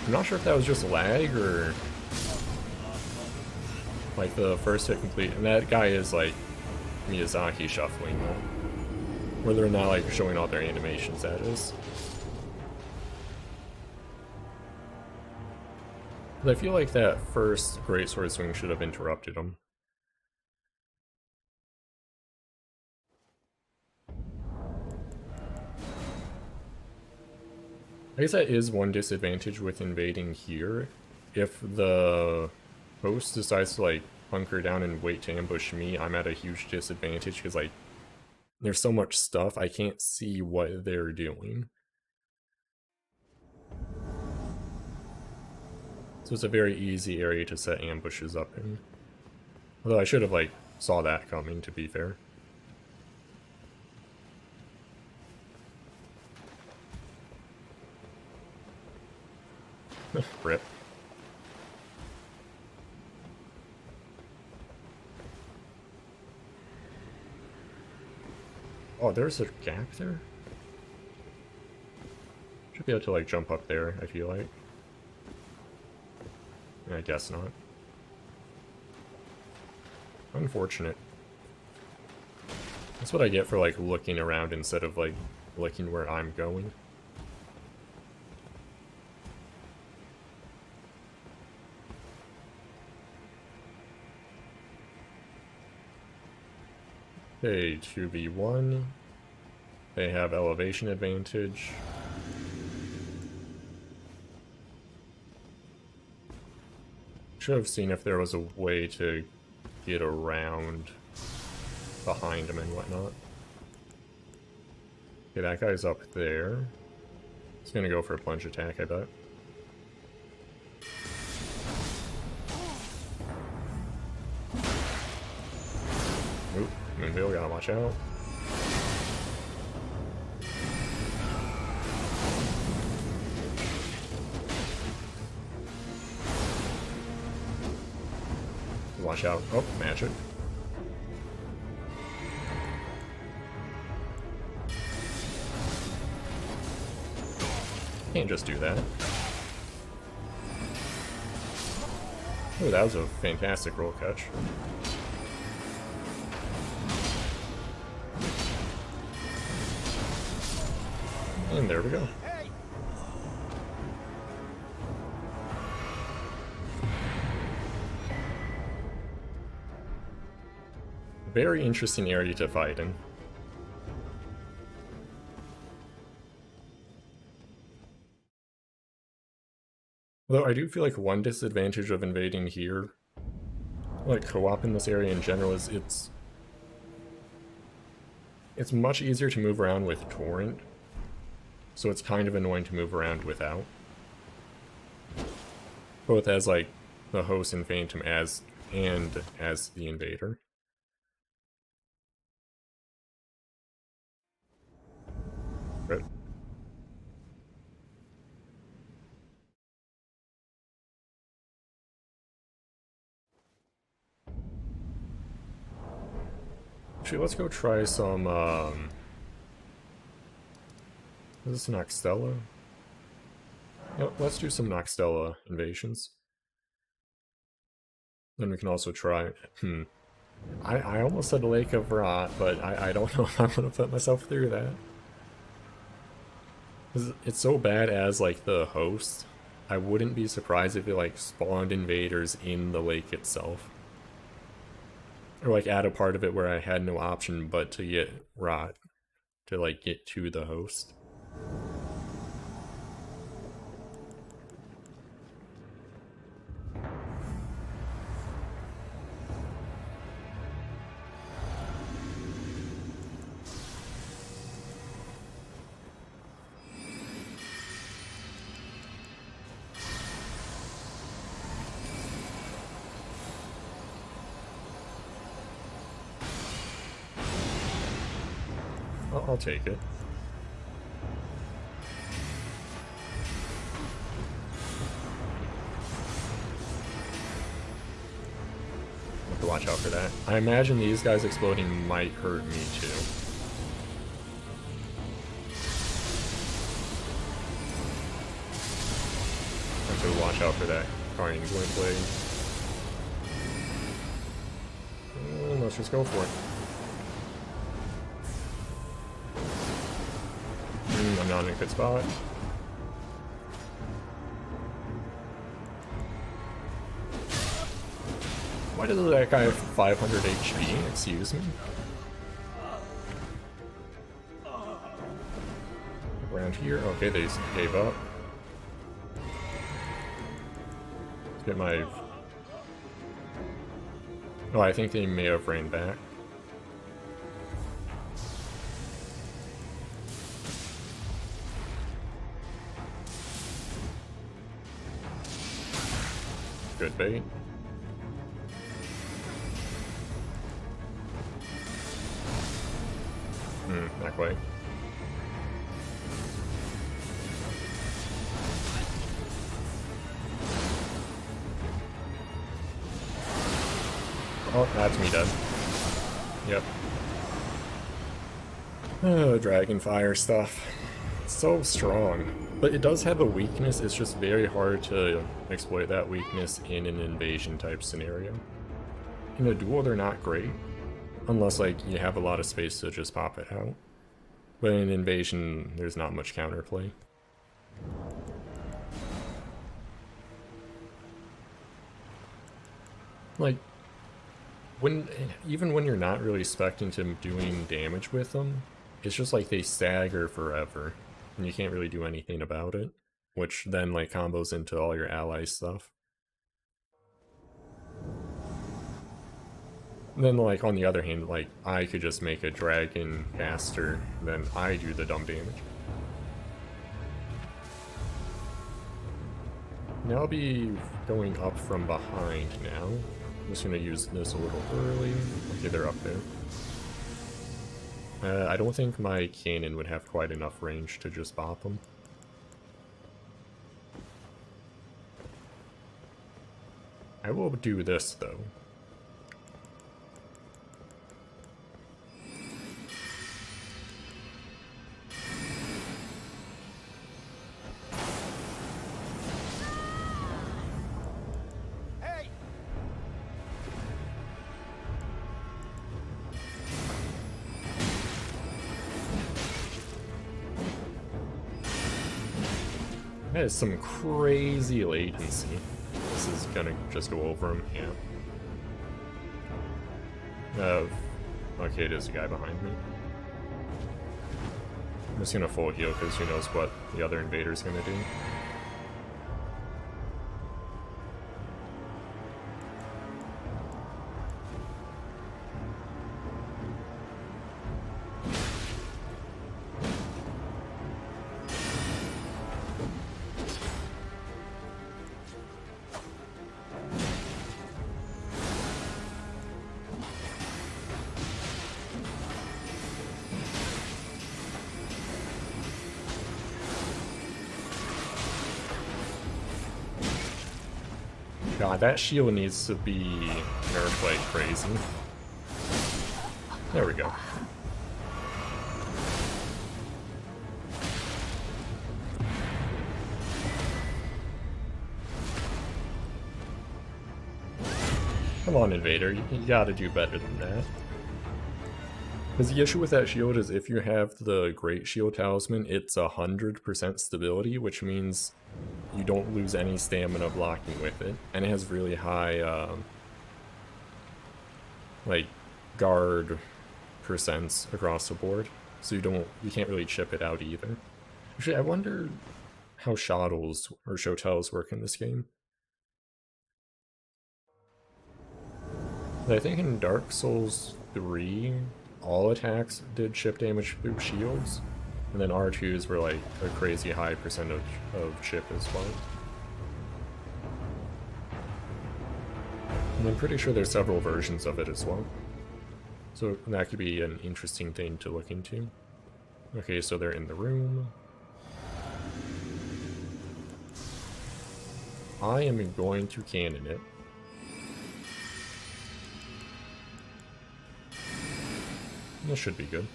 I'm not sure if that was just lag or... like the first hit complete. And that guy is like Miyazaki shuffling though. Where they're not like showing all their animations, that is. But I feel like that first greatsword swing should have interrupted him. I guess that is one disadvantage with invading here. If the host decides to like hunker down and wait to ambush me, I'm at a huge disadvantage because like there's so much stuff I can't see what they're doing. So it's a very easy area to set ambushes up in. Although I should have like saw that coming, to be fair. Rip. Oh, there's a gap there? Should be able to like jump up there, I feel like. I guess not. Unfortunate. That's what I get for like looking around instead of like looking where I'm going. Okay, 2v1. They have elevation advantage. Should have seen if there was a way to get around behind him and whatnot. Okay, that guy's up there. He's gonna go for a plunge attack, I bet. Oop, Moonveil, gotta watch out. Watch out. Oh, magic. Can't just do that. Oh, that was a fantastic roll catch. And there we go. Very interesting area to fight in. Although I do feel like one disadvantage of invading here, like co-op in this area in general, is it's much easier to move around with Torrent, so it's kind of annoying to move around without. Both as like the host and Phantom as the invader. But actually, let's go try some, is this Noxtella? Yep, let's do some Noxtella invasions. Then we can also try, I almost said Lake of Rot, but I don't know if I'm gonna put myself through that. It's so bad as, like, the host. I wouldn't be surprised if it, like, spawned invaders in the lake itself. Or, like, add a part of it where I had no option but to get Rot to, like, get to the host. I'll take it. Have to watch out for that. I imagine these guys exploding might hurt me too. I have to watch out for that Carnage Glint Blade. Let's just go for it. I'm not in a good spot. Why does that guy have 500 HP? Excuse me? Around here? Okay, they gave up. Let's get my... Oh, I think they may have ran back. Good bait. Not quite. Oh, that's me dead. Yep. Oh, dragon fire stuff. It's so strong. But it does have a weakness, it's just very hard to exploit that weakness in an invasion type scenario. In a duel, they're not great. Unless, like, you have a lot of space to just pop it out. But in invasion, there's not much counterplay. Like, even when you're not really expecting to doing damage with them, it's just like they stagger forever, and you can't really do anything about it, which then like combos into all your ally stuff. And then like on the other hand, like I could just make a dragon faster than I do the dumb damage. Now I'll be going up from behind now. I'm just gonna use this a little early. Okay, they're up there. I don't think my cannon would have quite enough range to just bop them. I will do this though. That is some crazy latency. This is gonna just go over him, yeah. Okay, there's a guy behind me. I'm just gonna full heal because who knows what the other invader's gonna do. God, that shield needs to be nerfed like crazy. There we go. Come on, Invader, you gotta do better than that. Because the issue with that shield is if you have the Great Shield Talisman, it's 100% stability, which means you don't lose any stamina blocking with it. And it has really high, like, guard percents across the board. So you can't really chip it out either. Actually, I wonder how shottles or shotels work in this game. I think in Dark Souls 3, all attacks did chip damage through shields, and then R2s were like a crazy high percentage of chip as well. And I'm pretty sure there's several versions of it as well. So that could be an interesting thing to look into. Okay, so they're in the room. I am going to cannon it. This should be good.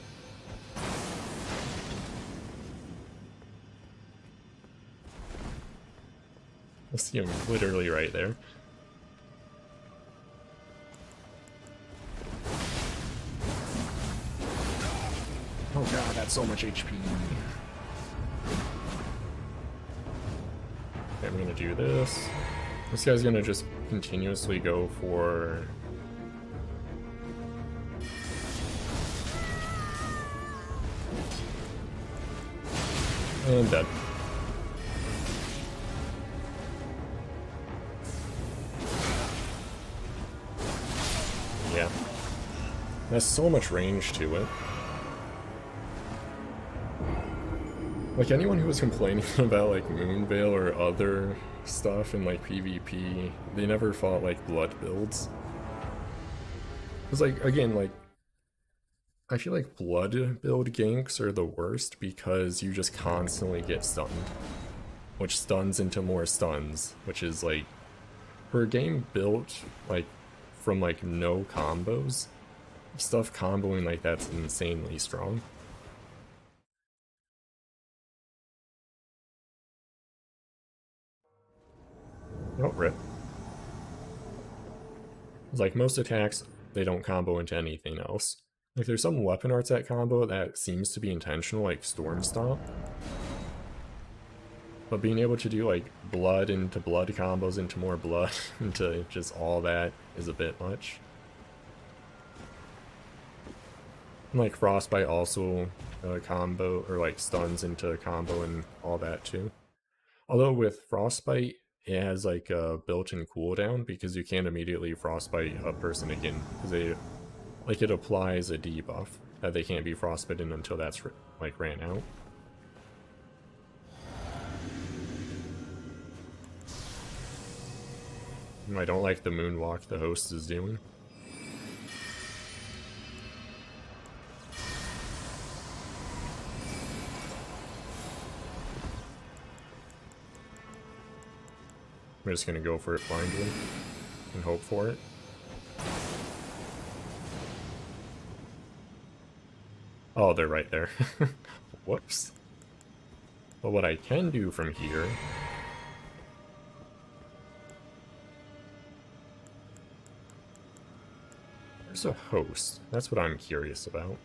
I see him literally right there. Oh god, that's so much HP. Okay, I'm gonna do this. This guy's gonna just continuously go for... And dead. Yeah. There's so much range to it. Like, anyone who was complaining about, like, Moonveil or other stuff in, like, PvP, they never fought, like, blood builds. Because, like, again, like, I feel like blood build ganks are the worst because you just constantly get stunned. Which stuns into more stuns, which is, like, for a game built, like, from, like, no combos, stuff comboing like that's insanely strong. Oh, rip. Like, most attacks, they don't combo into anything else. Like, there's some weapon arts that combo that seems to be intentional, like Storm Stomp. But being able to do, like, blood into blood combos into more blood into just all that is a bit much. And, like, Frostbite also combo, or, like, stuns into combo and all that, too. Although with Frostbite, it has, like, a built-in cooldown, because you can't immediately Frostbite a person again, because they... like, it applies a debuff that they can't be frostbitten until that's, like, ran out. I don't like the moonwalk the host is doing. I'm just gonna go for it blindly and hope for it. Oh, they're right there. Whoops. But what I can do from here... There's a host. That's what I'm curious about.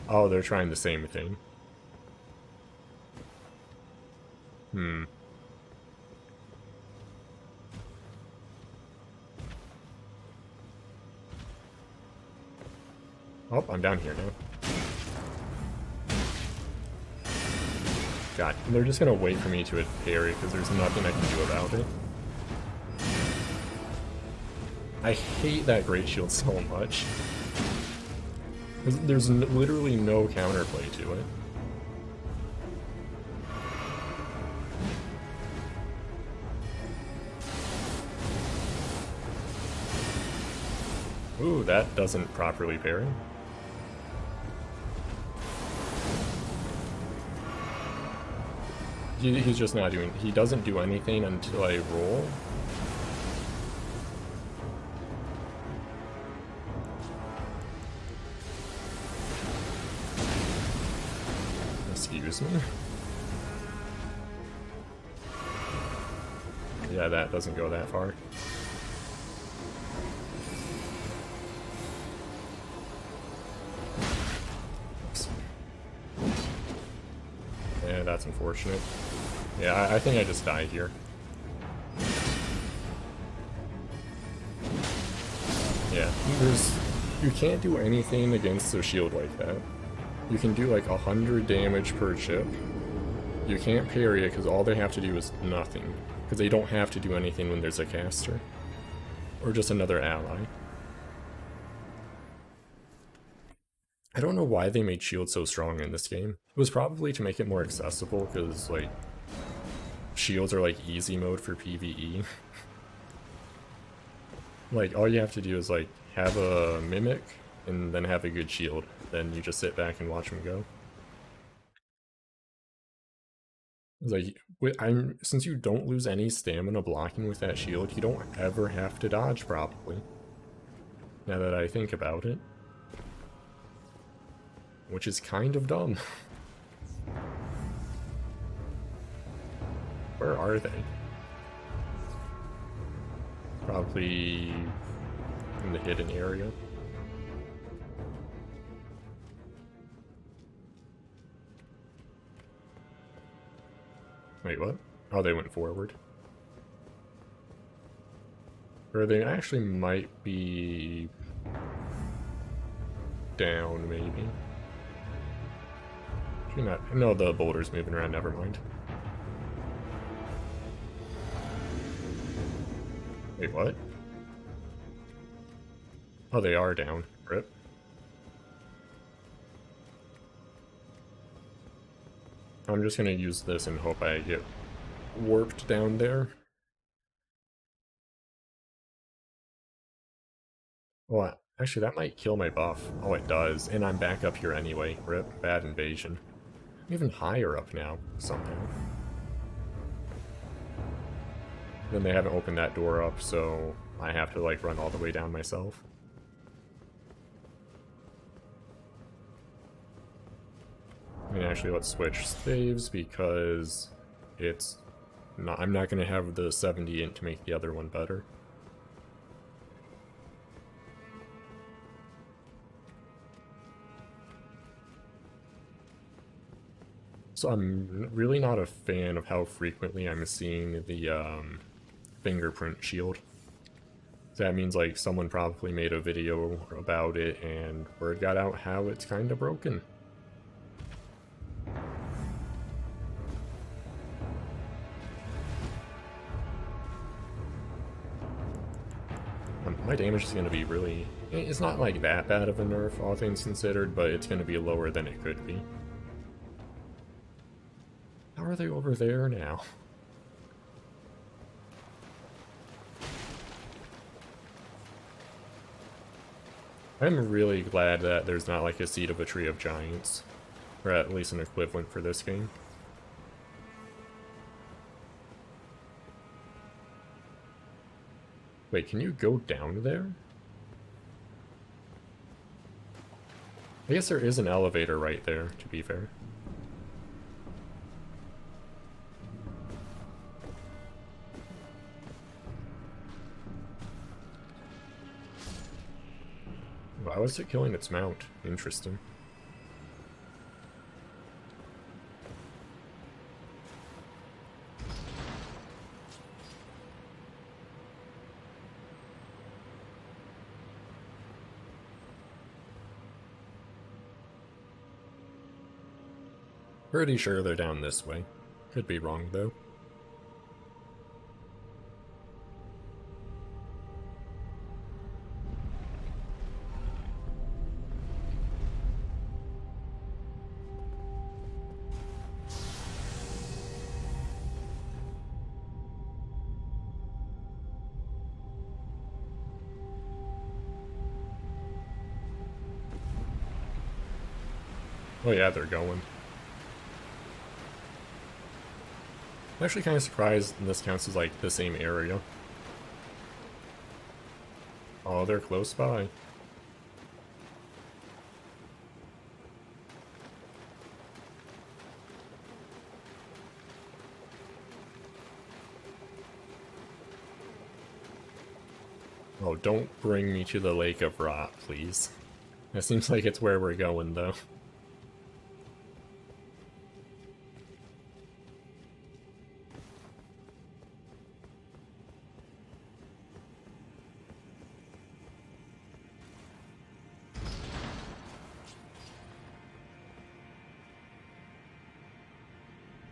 Oh, they're trying the same thing. Hmm. Oh, I'm down here now. God, they're just gonna wait for me to parry because there's nothing I can do about it. I hate that Great Shield so much. There's literally no counterplay to it. Ooh, that doesn't properly parry. He's just not doing... He doesn't do anything until I roll. Excuse me? Yeah, that doesn't go that far. Oops. Yeah, that's unfortunate. Yeah, I think I just die here. Yeah, you can't do anything against a shield like that. You can do like 100 damage per chip. You can't parry it because all they have to do is nothing. Because they don't have to do anything when there's a caster. Or just another ally. I don't know why they made shield so strong in this game. It was probably to make it more accessible because like shields are like easy mode for PvE. Like all you have to do is like have a mimic and then have a good shield. Then you just sit back and watch them go. Like, since you don't lose any stamina blocking with that shield, you don't ever have to dodge, probably. Now that I think about it. Which is kind of dumb. Where are they? Probably in the hidden area. Wait, what? Oh, they went forward. Or they actually might be down, maybe. Actually not. No, the boulder's moving around, never mind. Wait, what? Oh, they are down. Rip. I'm just gonna use this and hope I get warped down there. Well, actually, that might kill my buff. Oh, it does. And I'm back up here anyway. Rip. Bad invasion. I'm even higher up now, somehow. Then they haven't opened that door up, so I have to, like, run all the way down myself. I mean, actually, let's switch saves because it's not. I'm not going to have the 70 int to make the other one better. So I'm really not a fan of how frequently I'm seeing the fingerprint shield. That means like someone probably made a video about it and word got out how it's kind of broken. My damage is going to be really... It's not like that bad of a nerf, all things considered, but it's going to be lower than it could be. How are they over there now? I'm really glad that there's not like a Seed of a Tree of Giants. Or at least an equivalent for this game. Wait, can you go down there? I guess there is an elevator right there, to be fair. Why was it killing its mount? Interesting. Pretty sure they're down this way. Could be wrong, though. Oh yeah, they're going. I'm actually kind of surprised this counts as like the same area. Oh, they're close by. Oh, don't bring me to the Lake of Rot, please. That seems like it's where we're going, though.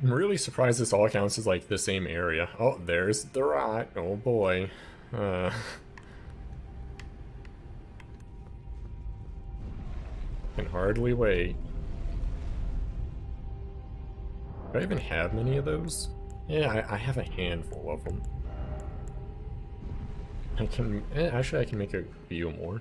I'm really surprised this all counts as like the same area. Oh, there's the rot. Oh boy. Can hardly wait. Do I even have many of those? Yeah, I have a handful of them. I can... actually, I can make a few more.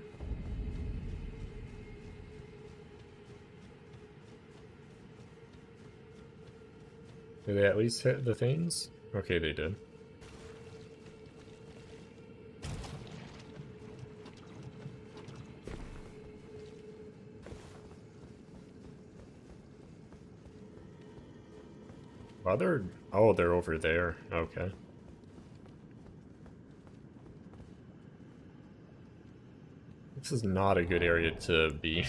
Did they at least hit the things? Okay, they did. Oh, they're over there. Okay. This is not a good area to be.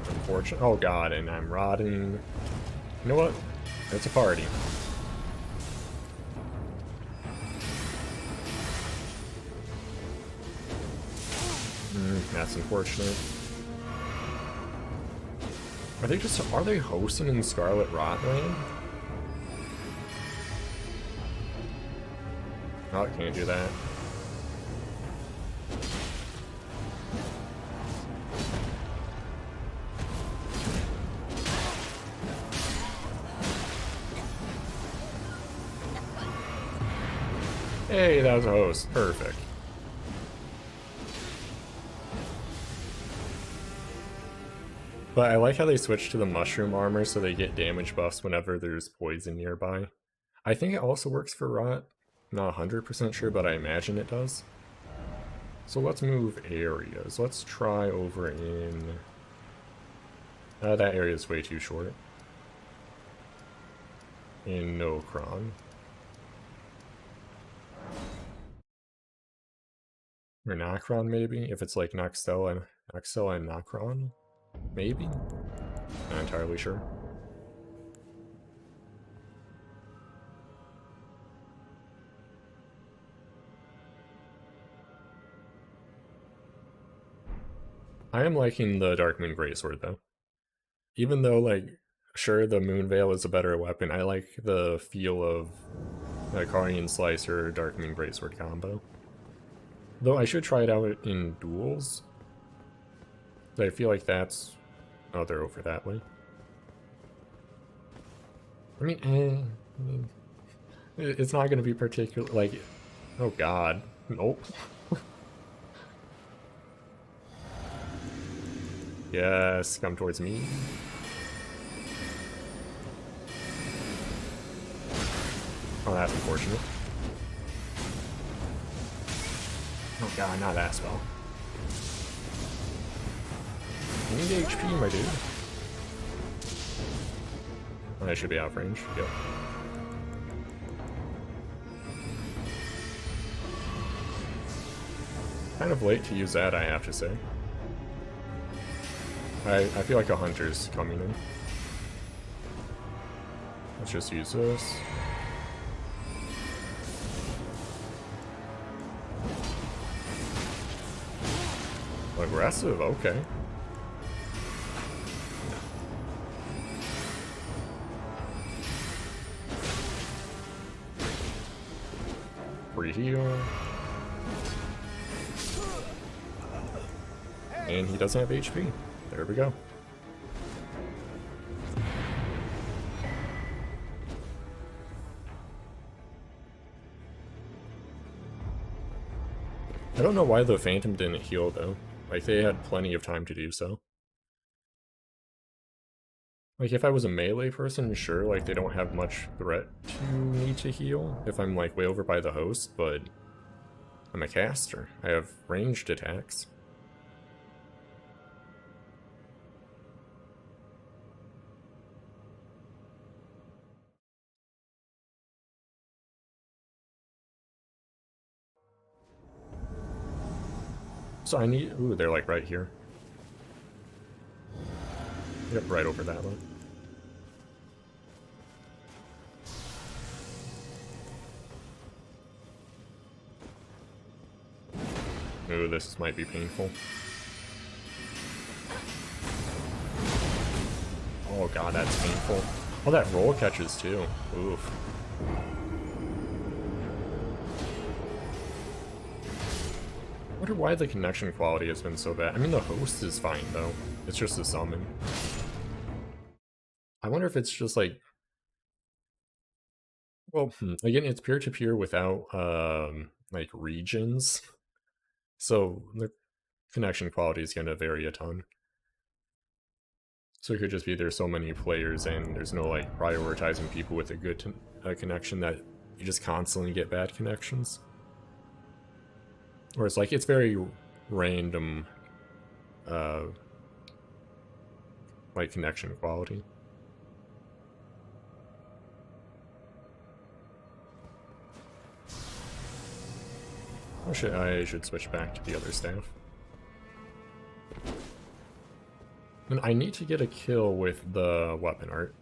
Unfortunate. Oh god, and I'm rotting. You know what? It's a party. That's unfortunate. Are they hosting in Scarlet Rotland? Oh, can't do that. Hey, that was a host. Perfect. But I like how they switched to the mushroom armor so they get damage buffs whenever there's poison nearby. I think it also works for rot. Not 100% sure, but I imagine it does. So let's move areas. Let's try over in... that area is way too short. In Nokron. Or Nokron, maybe? If it's like Noxtel and Nokron? Maybe? Not entirely sure. I am liking the Darkmoon Greatsword, though. Even though, like, sure, the Moonveil is a better weapon, I like the feel of the Carian Slicer Darkmoon Greatsword combo. Though I should try it out in duels. I feel like that's... oh, they're over that way. I mean, it's not going to be particular, like... oh god. Nope. Yes, come towards me. Oh, that's unfortunate. Oh god, not that spell. You need HP, my dude. Oh, I should be out of range. Yep. Kind of late to use that, I have to say. I feel like a hunter's coming in. Let's just use this. Aggressive, okay. Free heal. And he doesn't have HP. There we go. I don't know why the Phantom didn't heal, though. Like, they had plenty of time to do so. Like, if I was a melee person, sure, like, they don't have much threat to need to heal if I'm, like, way over by the host, but I'm a caster. I have ranged attacks. So I need... Ooh, they're, like, right here. Yep, right over that one. Ooh, this might be painful. Oh god, that's painful. Oh, that roll catches too. Oof. I wonder why the connection quality has been so bad. I mean, the host is fine though. It's just the summon. I wonder if it's just like... Well, again, it's peer-to-peer without, like, regions. So the connection quality is going to vary a ton. So it could just be there's so many players and there's no, like, prioritizing people with a good connection that you just constantly get bad connections. Or it's like, it's very random, like, connection quality. Oh shit, I should switch back to the other staff. And I need to get a kill with the weapon art.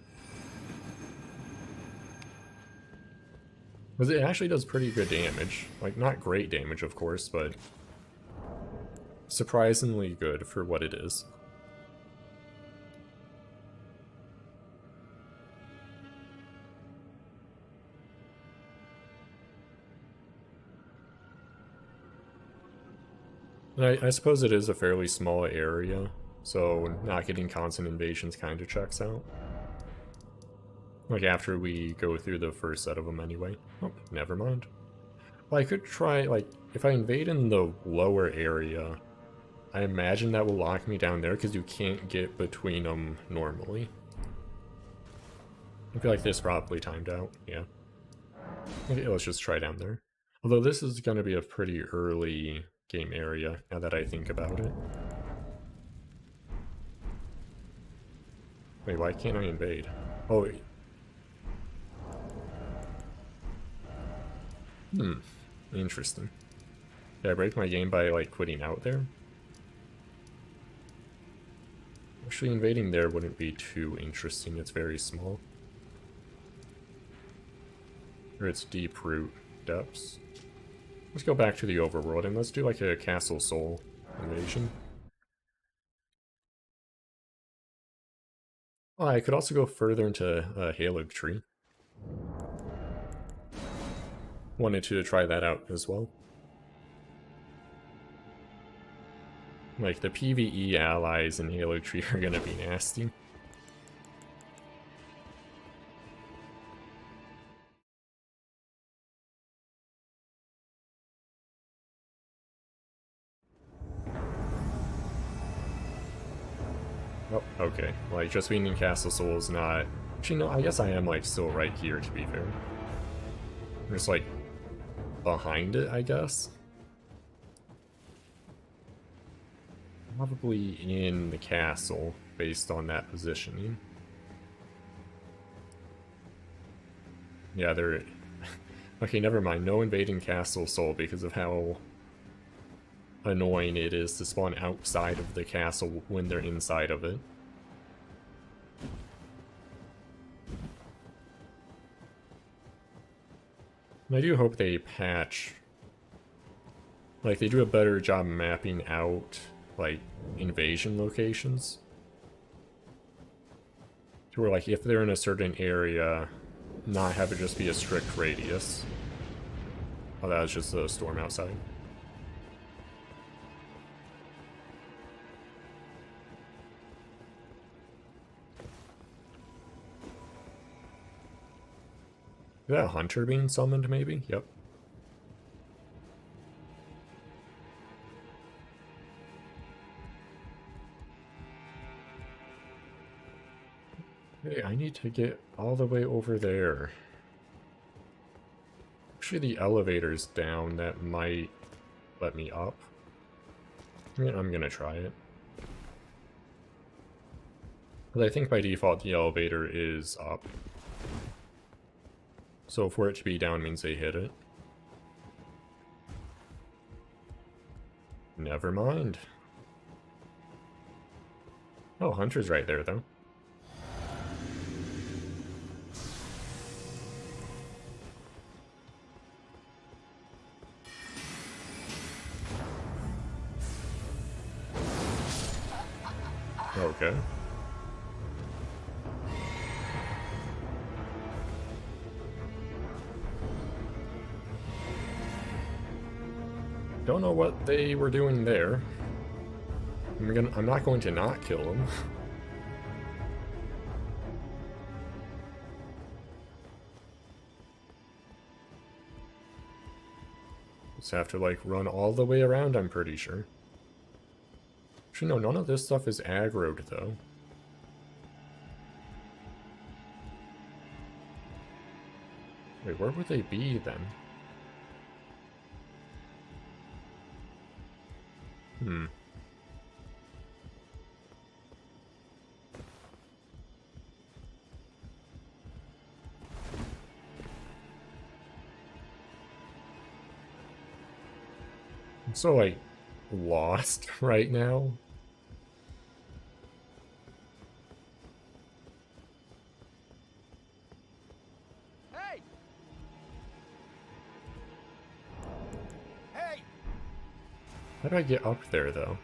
Because it actually does pretty good damage. Like, not great damage, of course, but surprisingly good for what it is. And I suppose it is a fairly small area, so not getting constant invasions kind of checks out. Like, after we go through the first set of them anyway. Oh, never mind. Well, I could try, like, if I invade in the lower area, I imagine that will lock me down there because you can't get between them normally. I feel like this probably timed out, yeah. Okay, let's just try down there. Although this is going to be a pretty early game area, now that I think about it. Wait, why can't I invade? Oh, wait. Interesting. Did I break my game by, like, quitting out there? Actually, invading there wouldn't be too interesting, it's very small. Or it's deep root depths. Let's go back to the overworld and let's do like a Castle Soul invasion. Oh, I could also go further into Halug Tree. Wanted to try that out as well. Like, the PvE allies in Halug Tree are gonna be nasty. Oh, okay. Like, just being in Castle Soul is not... Actually, no, I guess I am, like, still right here, to be fair. I'm just, like, behind it, I guess? Probably in the castle, based on that positioning. Yeah, they're... Okay, never mind. No invading Castle Soul because of how annoying it is to spawn outside of the castle when they're inside of it. And I do hope they patch... Like, they do a better job mapping out, like, invasion locations. To where, like, if they're in a certain area, not have it just be a strict radius. Oh, that was just a storm outside. Is that a hunter being summoned, maybe? Yep. Okay, I need to get all the way over there. Actually, the elevator's down. That might let me up. I'm gonna try it. But I think by default the elevator is up. So for it to be down means they hit it. Never mind. Oh, Hunter's right there, though. Okay. Don't know what they were doing there. I'm not going to not kill them. Just have to, like, run all the way around, I'm pretty sure. Actually, no, none of this stuff is aggroed, though. Wait, where would they be, then? I'm so, like, lost right now. Hey! Hey! How do I get up there, though?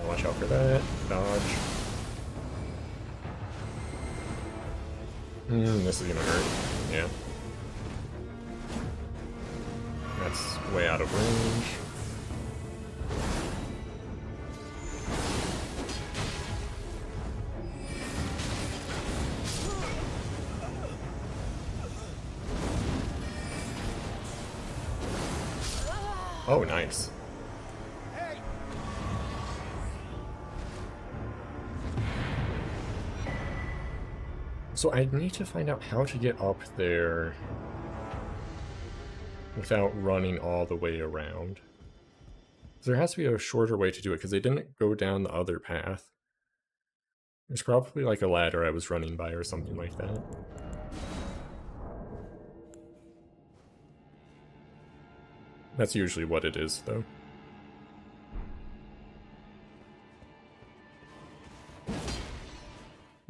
Watch out for that. Dodge. This is gonna hurt. Yeah. That's way out of range. Oh, nice. So I need to find out how to get up there without running all the way around. There has to be a shorter way to do it, because they didn't go down the other path. There's probably like a ladder I was running by or something like that. That's usually what it is, though.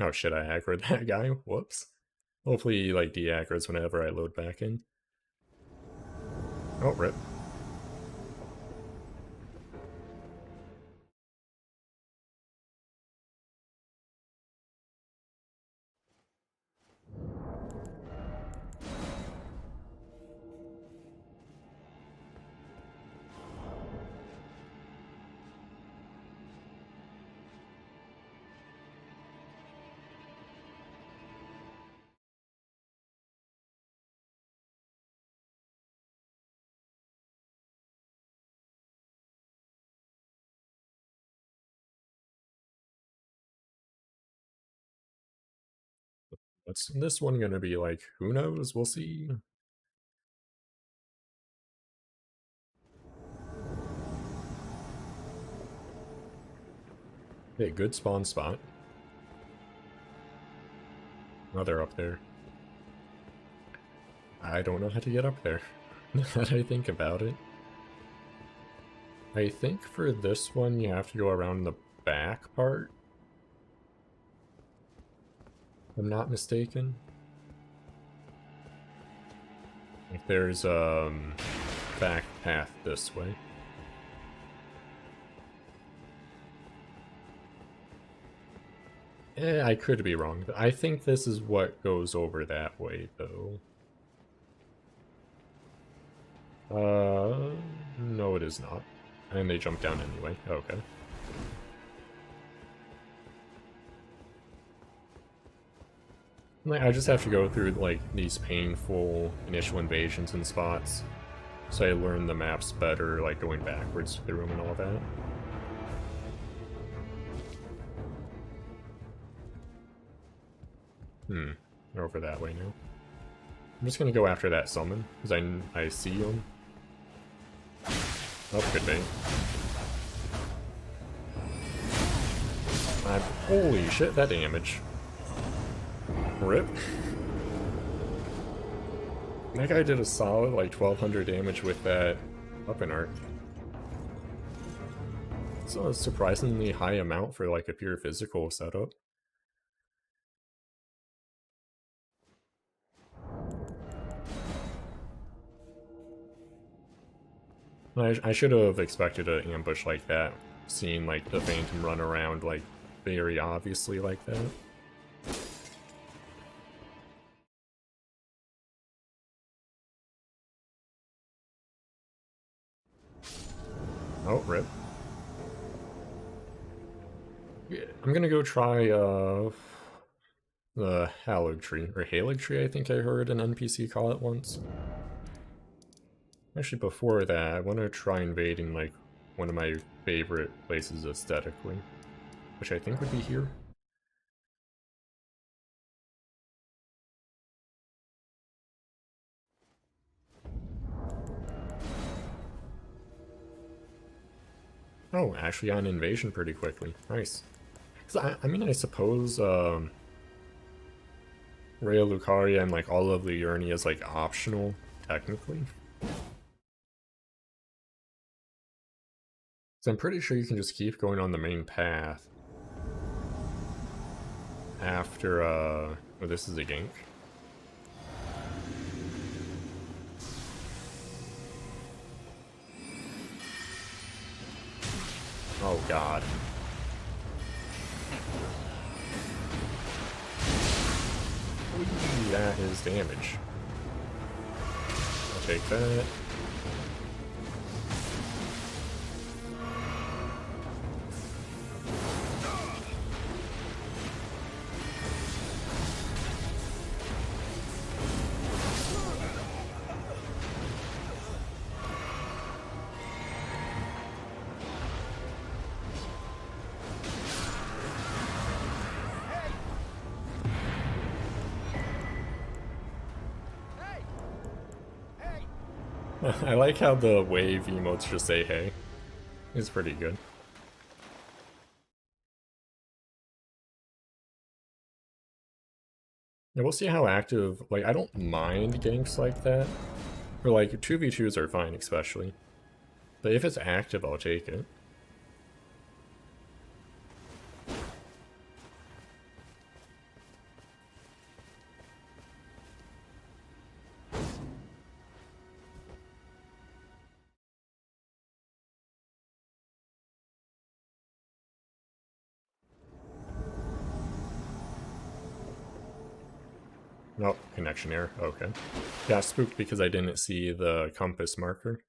Oh shit, I aggroed that guy. Whoops. Hopefully he, like, de-aggroes whenever I load back in. Oh, rip. What's this one gonna be like? Who knows? We'll see. Okay, good spawn spot. Oh, they're up there. I don't know how to get up there, now that I think about it. I think for this one you have to go around the back part. If I'm not mistaken. Like there's back path this way. I could be wrong. I think this is what goes over that way, though. No, it is not. And they jump down anyway. Okay. Like, I just have to go through like these painful initial invasions and spots, so I learn the maps better, like going backwards through them and all that. Over that way now. I'm just gonna go after that summon, because I see him. Oh, could be. Holy shit, that damage. Rip. That guy did a solid like 1200 damage with that weapon art. It's a surprisingly high amount for like a pure physical setup. I should have expected an ambush like that, seeing like the Phantom run around like very obviously like that. Oh, rip. Yeah, I'm gonna go try the Hallowed Tree, or Halig Tree I think I heard an NPC call it once. Actually, before that, I want to try invading like one of my favorite places aesthetically, which I think would be here. Oh, actually on invasion pretty quickly. Nice. I mean, I suppose Rhea Lucaria and like all of Liurnia is like optional, technically. So I'm pretty sure you can just keep going on the main path after, oh, this is a gank. Oh god. Ooh, that is damage. I'll take that. I like how the wave emotes just say hey. It's pretty good. Yeah, we'll see how active, like, I don't mind ganks like that. Or like, 2v2s are fine, especially. But if it's active, I'll take it. Nope, connection error. Okay. Got spooked because I didn't see the compass marker.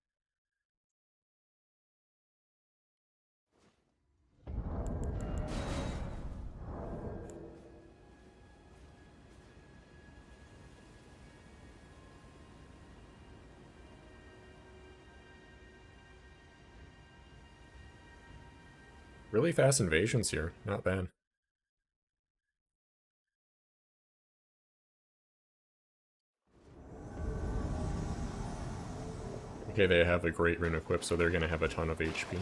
Really fast invasions here. Not bad. Okay, they have a great rune equip, so they're gonna have a ton of HP.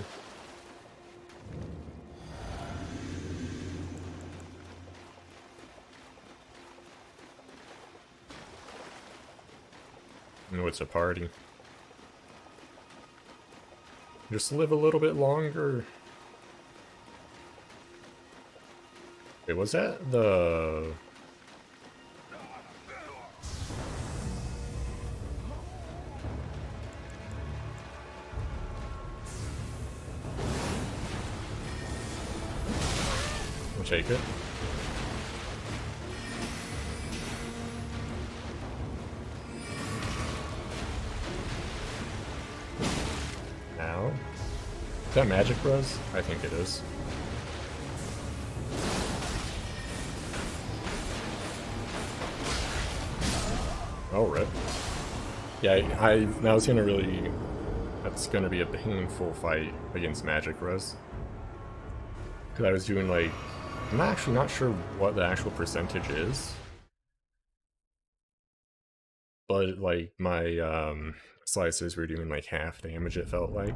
Oh, it's a party. Just live a little bit longer. Wait, was that the... I'll take it. Now? Is that magic res? I think it is. Oh, rip. Yeah, that was gonna really... That's gonna be a painful fight against Magic Res. Because I was doing, like... I'm actually not sure what the actual percentage is. But, like, my, slicers were doing, like, half damage, it felt like.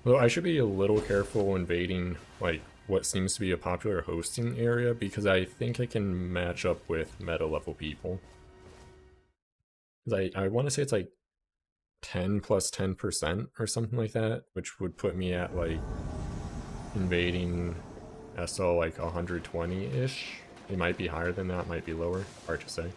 Though I should be a little careful invading, like, what seems to be a popular hosting area, because I think I can match up with meta level people. I want to say it's like 10 plus 10% or something like that, which would put me at like invading SL like 120-ish. It might be higher than that, might be lower, hard to say.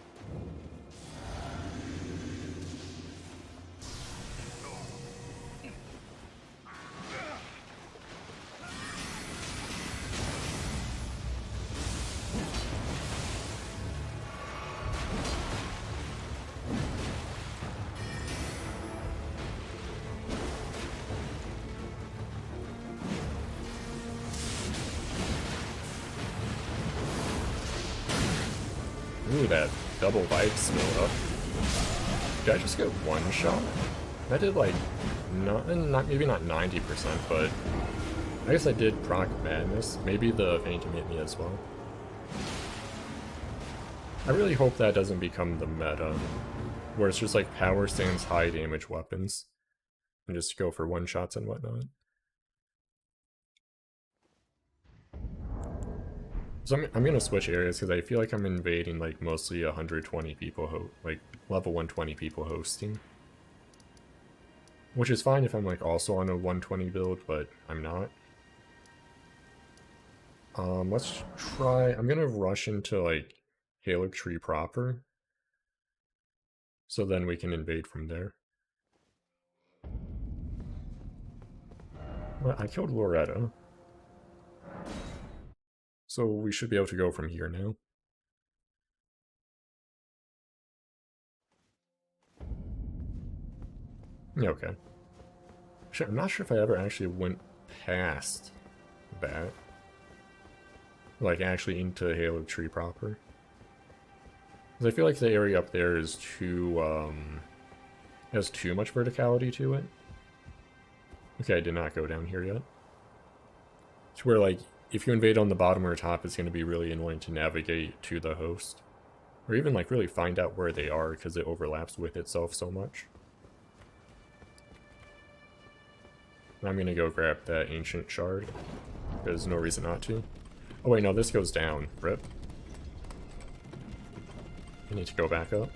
Ooh, that double vibe slowed up. Did I just get one shot? I did like, not maybe not 90%, but I guess I did proc madness. Maybe the Phantom hit me as well. I really hope that doesn't become the meta, where it's just like power stance high damage weapons, and just go for one shots and whatnot. So I'm gonna switch areas because I feel like I'm invading like mostly 120 people, like level 120 people hosting. Which is fine if I'm like also on a 120 build, but I'm not. Let's try, I'm gonna rush into like Halic Tree proper. So then we can invade from there. Well, I killed Loretta. So we should be able to go from here now. Yeah, okay. I'm not sure if I ever actually went past that. Like, actually into Halo Tree proper. Because I feel like the area up there is too, has too much verticality to it. Okay, I did not go down here yet. It's where, like, if you invade on the bottom or top, it's going to be really annoying to navigate to the host. Or even, like, really find out where they are, because it overlaps with itself so much. I'm going to go grab that Ancient Shard. There's no reason not to. Oh wait, no, this goes down. Rip. I need to go back up.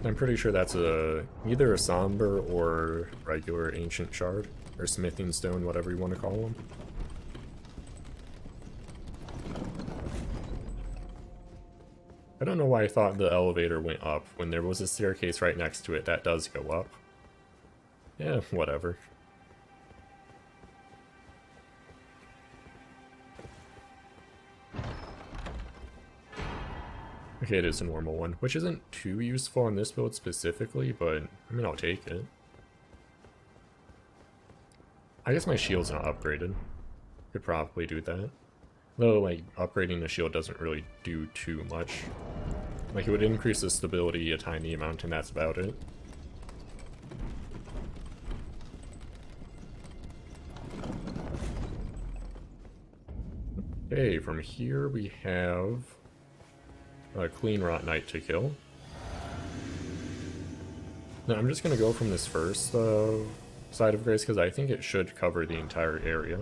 I'm pretty sure that's either a somber or regular ancient shard, or smithing stone, whatever you want to call them. I don't know why I thought the elevator went up when there was a staircase right next to it that does go up. Yeah, whatever. Okay, it is a normal one, which isn't too useful on this build specifically, but I mean, I'll take it. I guess my shield's not upgraded. Could probably do that. Though, like, upgrading the shield doesn't really do too much. Like, it would increase the stability a tiny amount, and that's about it. Okay, from here we have a Clean Rot Knight to kill. Now, I'm just going to go from this first side of Grace, because I think it should cover the entire area.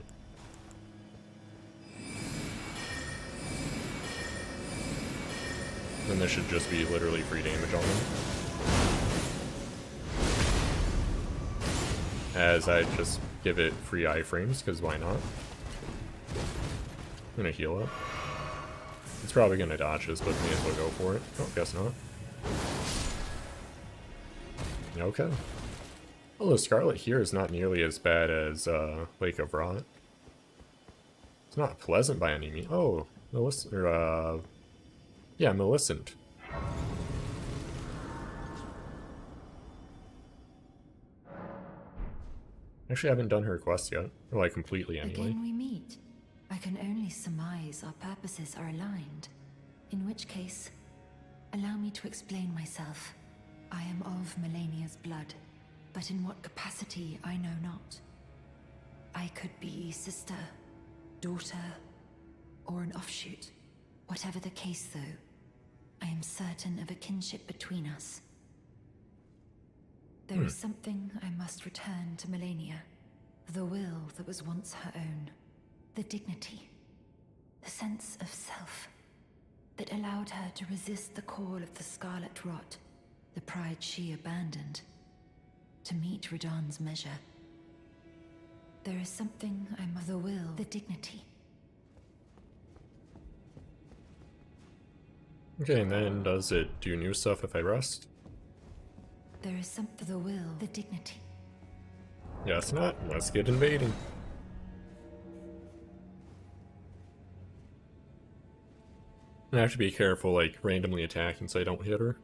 And this should just be literally free damage on them. As I just give it free iframes, because why not? I'm going to heal up. It's probably going to dodge this, but may as well go for it. Oh, guess not. Okay. Although Scarlet here is not nearly as bad as Lake of Rot. It's not pleasant by any means. Oh, yeah, Millicent. Actually, I haven't done her quest yet. Or, like, completely anyway. Again we meet. I can only surmise our purposes are aligned. In which case, allow me to explain myself. I am of Melania's blood, but in what capacity I know not. I could be sister, daughter, or an offshoot. Whatever the case, though, I am certain of a kinship between us. There is something I must return to Melania. The will that was once her own. The dignity. The sense of self. That allowed her to resist the call of the Scarlet Rot. The pride she abandoned. To meet Radahn's measure. There is something I must... The will. The dignity. Okay, and then does it do new stuff if I rest? There is something... The will. The dignity. Yes, not. Let's get invading. I have to be careful, like, randomly attacking so I don't hit her.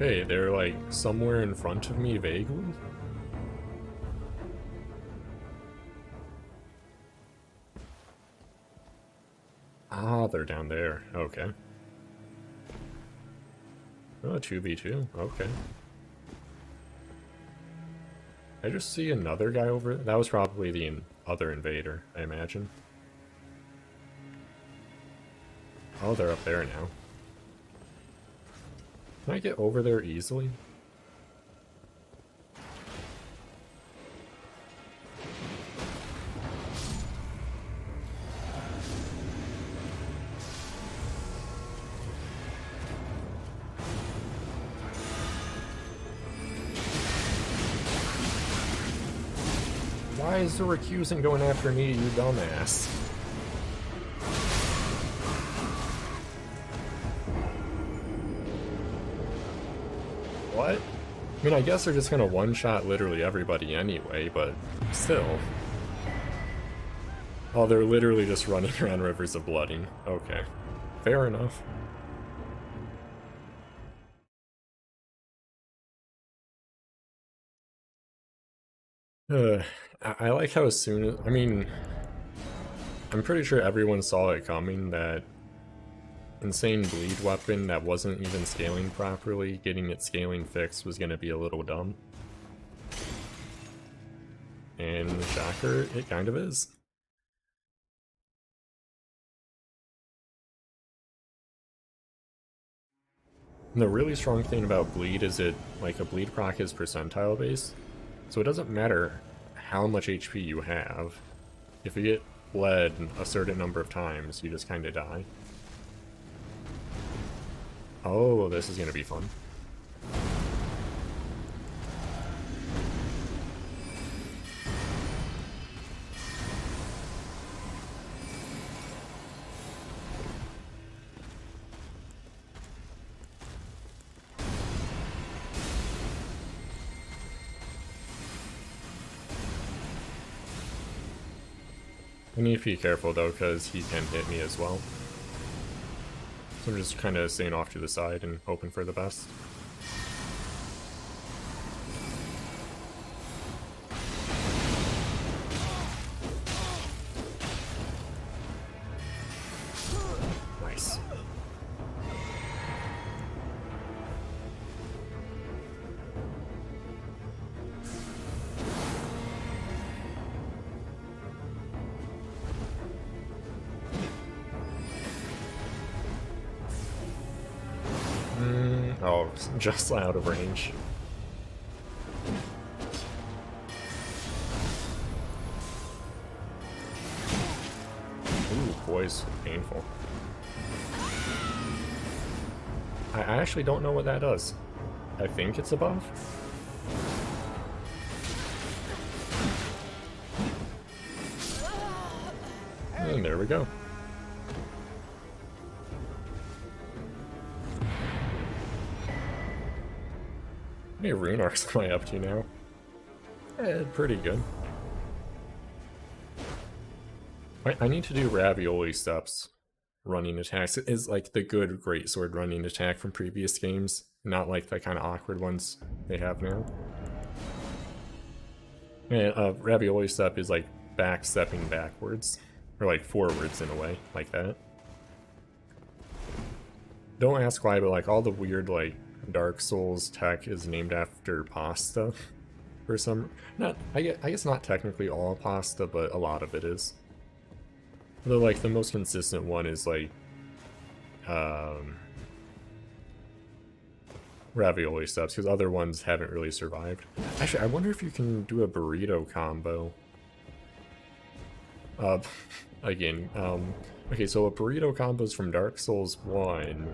Okay, they're like somewhere in front of me vaguely. Ah, they're down there. Okay. Oh, 2v2. Okay. I just see another guy over. That was probably the other invader, I imagine. Oh, they're up there now. Can I get over there easily? Why is the recusant going after me, you dumbass? What? I mean, I guess they're just gonna one-shot literally everybody anyway, but still. Oh, they're literally just running around rivers of blooding. Okay. Fair enough. I like how as soon as... I mean... I'm pretty sure everyone saw it coming, that insane bleed weapon that wasn't even scaling properly, getting its scaling fixed was going to be a little dumb. And shocker, it kind of is. And the really strong thing about bleed is it, like, a bleed proc is percentile based, so it doesn't matter how much HP you have. If you get bled a certain number of times, you just kind of die. Oh, this is gonna be fun. I need to be careful though, because he can hit me as well. So I'm just kind of staying off to the side and hoping for the best. Nice. Oh, just out of range. Ooh, boys, painful. I actually don't know what that does. I think it's a buff. And there we go. How many rune arcs am I up to now? Pretty good. I need to do ravioli steps. Running attacks is like the good greatsword running attack from previous games, not like the kind of awkward ones they have now. And ravioli step is like stepping backwards, or like forwards in a way, like that. Don't ask why, but like all the weird like Dark Souls tech is named after pasta for some. I guess not technically all pasta, but a lot of it is. Though like the most consistent one is like ravioli steps, because other ones haven't really survived. Actually, I wonder if you can do a burrito combo. Again, okay, so a burrito combo is from Dark Souls 1,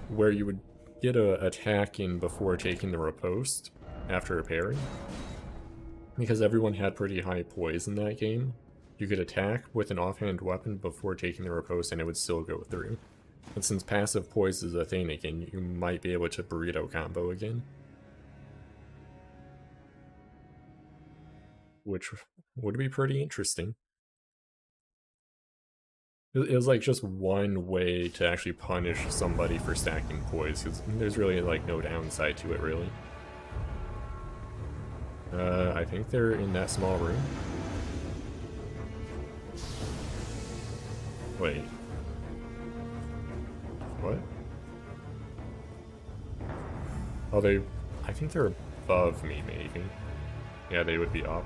where you would get a attack in before taking the riposte after a parry. Because everyone had pretty high poise in that game, you could attack with an offhand weapon before taking the riposte and it would still go through. But since passive poise is a thing again, you might be able to burrito combo again. Which would be pretty interesting. It was like just one way to actually punish somebody for stacking poise, because there's really like no downside to it, really. I think they're in that small room. Wait. What? Oh, I think they're above me, maybe. Yeah, they would be up.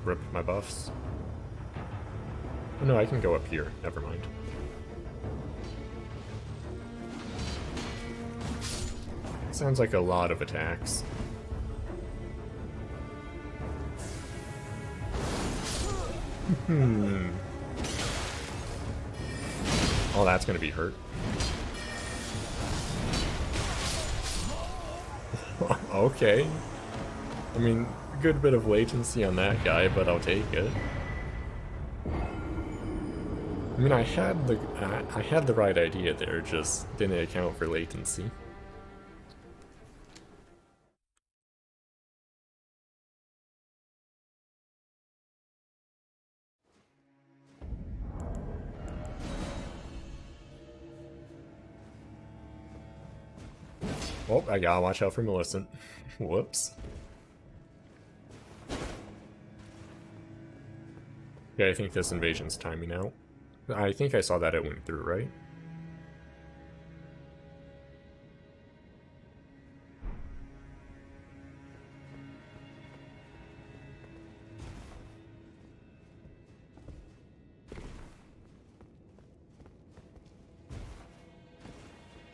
Rip my buffs. Oh, no, I can go up here. Never mind. Sounds like a lot of attacks. Oh, that's gonna be hurt. Okay. I mean, a good bit of latency on that guy, but I'll take it. I mean, I had the right idea there, just didn't account for latency. Oh, I gotta watch out for Millicent. Whoops. Yeah, I think this invasion's timing out. I think I saw that it went through, right?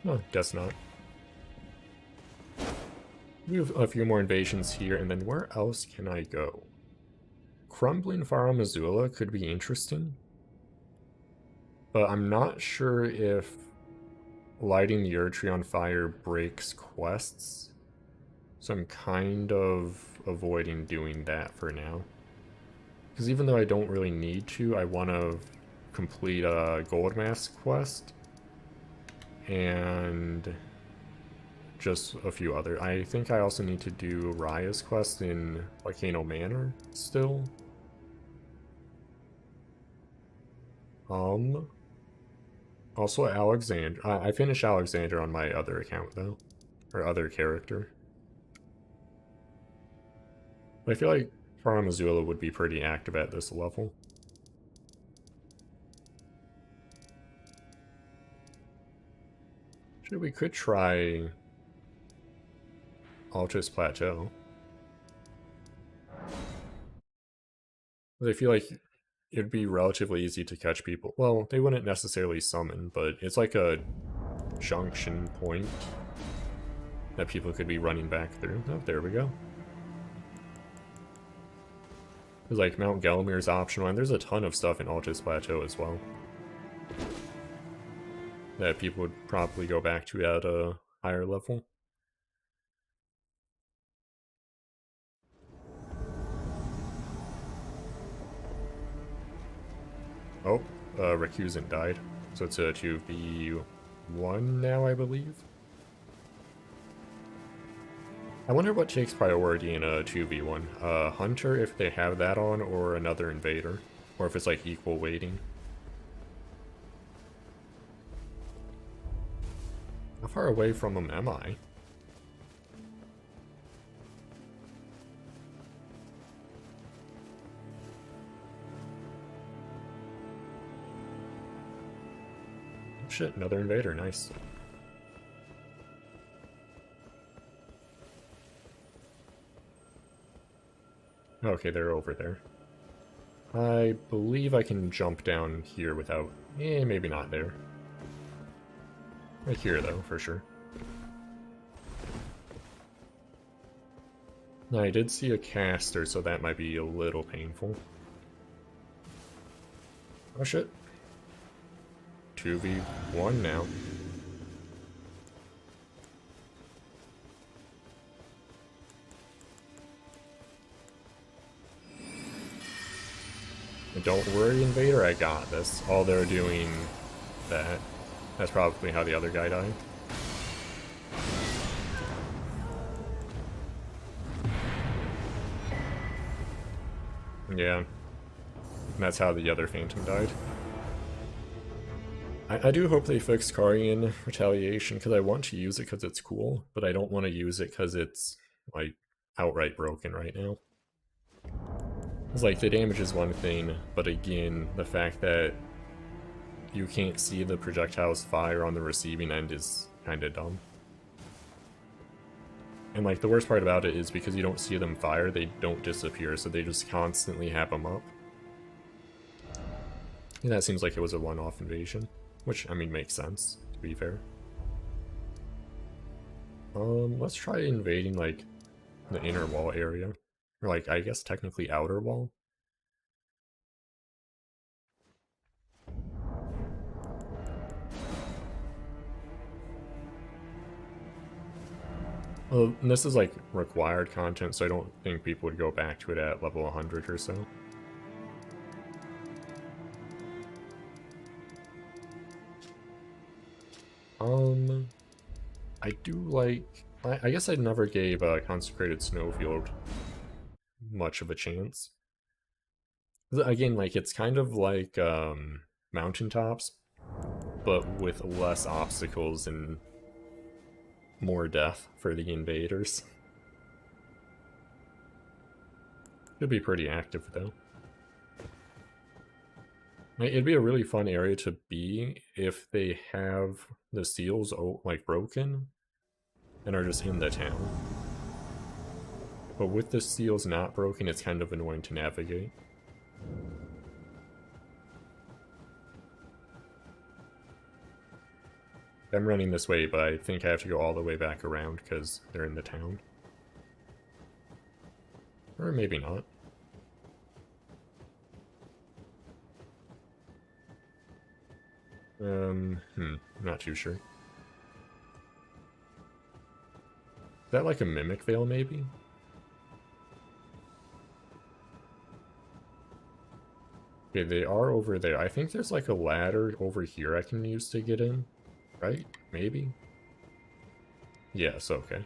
No, guess not. We have a few more invasions here, and then where else can I go? Crumbling Far Missoula could be interesting. But I'm not sure if lighting the Erdtree on fire breaks quests. So I'm kind of avoiding doing that for now. Because even though I don't really need to, I want to complete a Gold Mask quest. And just a few other. I think I also need to do Raya's quest in Volcano Manor still. Also Alexander. I finished Alexander on my other account though. Or other character. I feel like Far Missoula would be pretty active at this level. Actually, we could try Altus Plateau. I feel like it'd be relatively easy to catch people. Well, they wouldn't necessarily summon, but it's like a junction point that people could be running back through. Oh, there we go. There's like Mount Gelmir's optional, and there's a ton of stuff in Altus Plateau as well that people would probably go back to at a higher level. Oh, Recusant died. So it's a 2v1 now, I believe. I wonder what takes priority in a 2v1. Hunter, if they have that on, or another invader. Or if it's like equal weighting. How far away from them am I? Shit, another invader, nice. Okay, they're over there. I believe I can jump down here without... maybe not there. Right here, though, for sure. Now, I did see a caster, so that might be a little painful. Oh shit. 2v1 now. Don't worry, Invader, I got this. All they're doing that. That's probably how the other guy died. Yeah. And that's how the other Phantom died. I do hope they fix Carian Retaliation, because I want to use it because it's cool, but I don't want to use it because it's, like, outright broken right now. It's like, the damage is one thing, but again, the fact that you can't see the projectiles fire on the receiving end is kinda dumb. And like, the worst part about it is because you don't see them fire, they don't disappear, so they just constantly have them up. And that seems like it was a one-off invasion, which, I mean, makes sense, to be fair. Let's try invading, like, the inner wall area. Or, like, I guess technically outer wall. Well, and this is, like, required content, so I don't think people would go back to it at level 100 or so. I do like... I guess I never gave Consecrated Snowfield much of a chance. Again, like, it's kind of like Mountaintops, but with less obstacles and more death for the invaders. Could be pretty active, though. It'd be a really fun area to be if they have the seals, like, broken and are just in the town. But with the seals not broken, it's kind of annoying to navigate. I'm running this way, but I think I have to go all the way back around because they're in the town. Or maybe not. Not too sure. Is that like a Mimic Veil, maybe? Okay, they are over there. I think there's like a ladder over here I can use to get in. Right? Maybe? Yes, okay.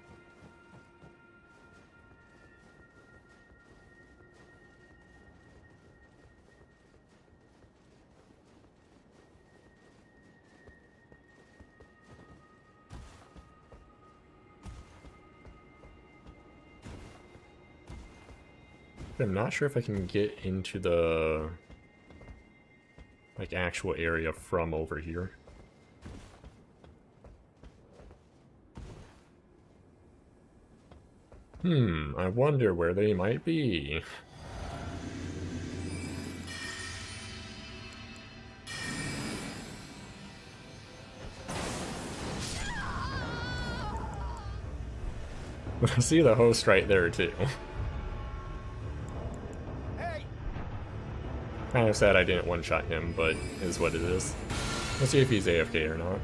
I'm not sure if I can get into the, like, actual area from over here. I wonder where they might be. I see the host right there, too. Kind of sad I didn't one-shot him, but is what it is. Let's see if he's AFK or not.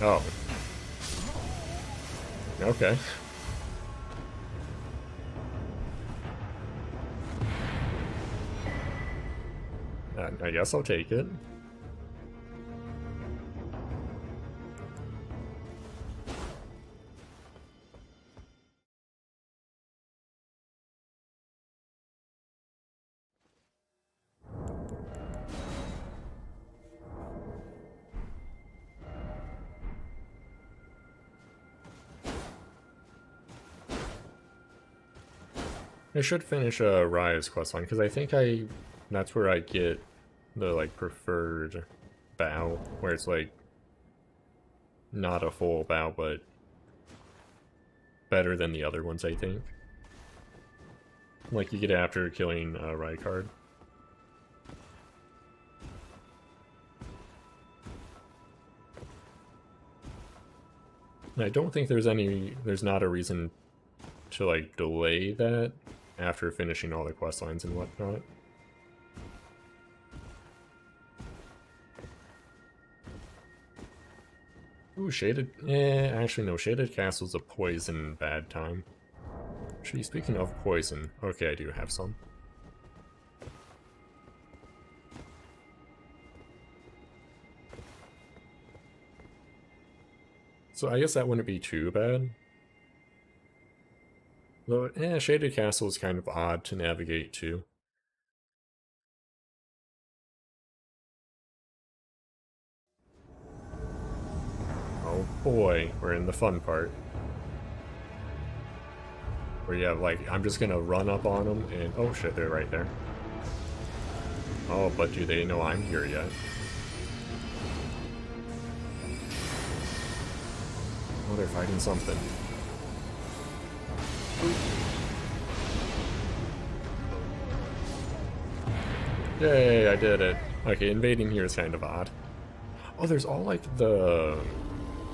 Oh. Okay. I guess I'll take it. I should finish Raya's questline, because I think that's where I get the, like, preferred bow, where it's, like, not a full bow, but better than the other ones, I think. Like, you get it after killing Rykard. I don't think there's not a reason to, like, delay that after finishing all the quest lines and whatnot. Ooh, Shaded... actually no, Shaded Castle's a poison bad time. Actually, speaking of poison, okay, I do have some. So I guess that wouldn't be too bad. Though, Shaded Castle is kind of odd to navigate too. Oh boy, we're in the fun part. Where you have, like, I'm just gonna run up on them and... oh shit, they're right there. Oh, but do they know I'm here yet? Oh, they're fighting something. Yay, I did it. Okay, invading here is kind of odd. Oh, there's all, like, the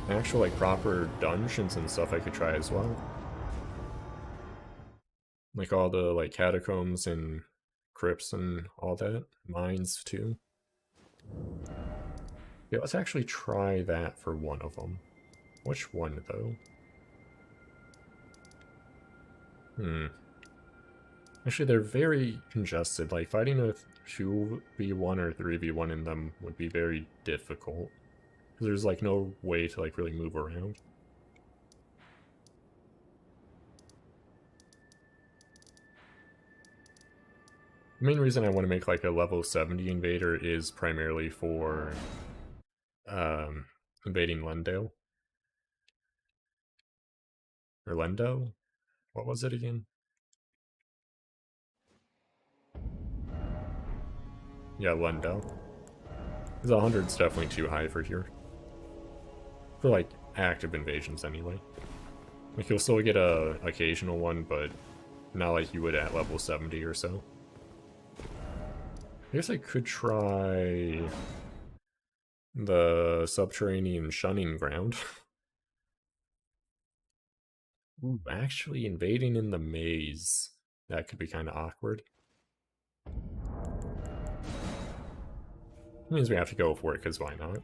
actual, like, proper dungeons and stuff I could try as well. Like, all the, like, catacombs and crypts and all that. Mines, too. Yeah, let's actually try that for one of them. Which one, though? Actually, they're very congested. Like, fighting a 2v1 or 3v1 in them would be very difficult. Because there's, like, no way to, like, really move around. The main reason I want to make, like, a level 70 invader is primarily for invading Lendale. Or Lendo? What was it again? Yeah, Lendale. Because 100's definitely too high for here. For, like, active invasions, anyway. Like, you'll still get a occasional one, but not like you would at level 70 or so. I guess I could try the subterranean shunning ground. Ooh, actually invading in the maze. That could be kind of awkward. It means we have to go for it, because why not?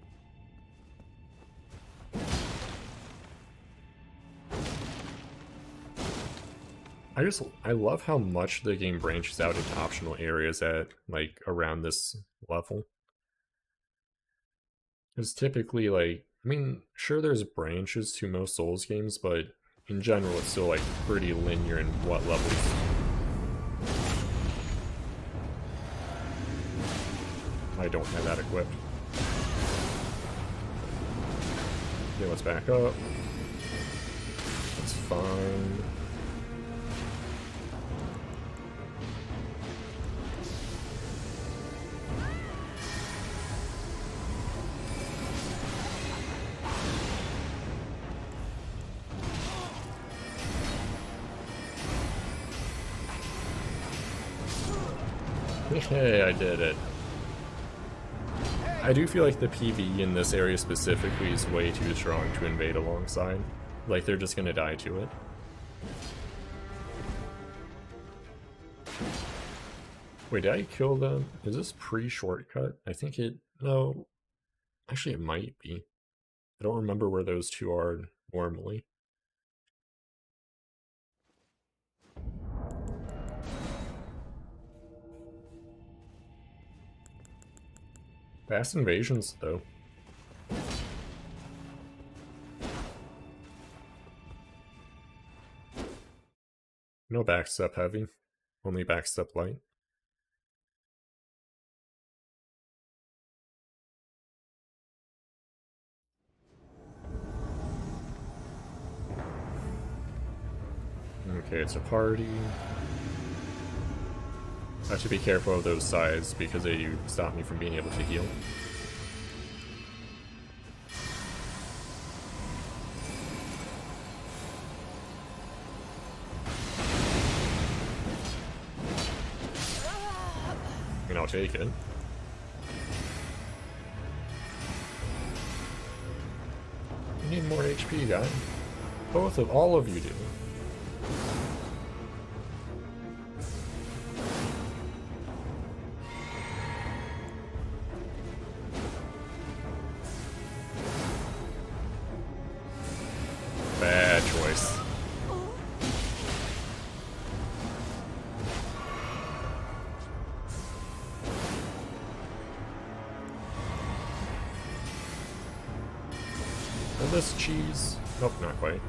I love how much the game branches out into optional areas at, like, around this level. Because typically, like, I mean, sure there's branches to most Souls games, but in general it's still, like, pretty linear in what levels. I don't have that equipped. Okay, let's back up. That's fine. Hey, I did it. I do feel like the PvE in this area specifically is way too strong to invade alongside. Like, they're just gonna die to it. Wait, did I kill them? Is this pre-shortcut? I think it... no. Actually, it might be. I don't remember where those two are normally. Fast invasions, though. No backstep heavy. Only backstep light. Okay, it's a party. I have to be careful of those sides because they stop me from being able to heal. And I'll take it. You need more HP, guy. All of you do. Bad choice. And this cheese. Nope, not quite.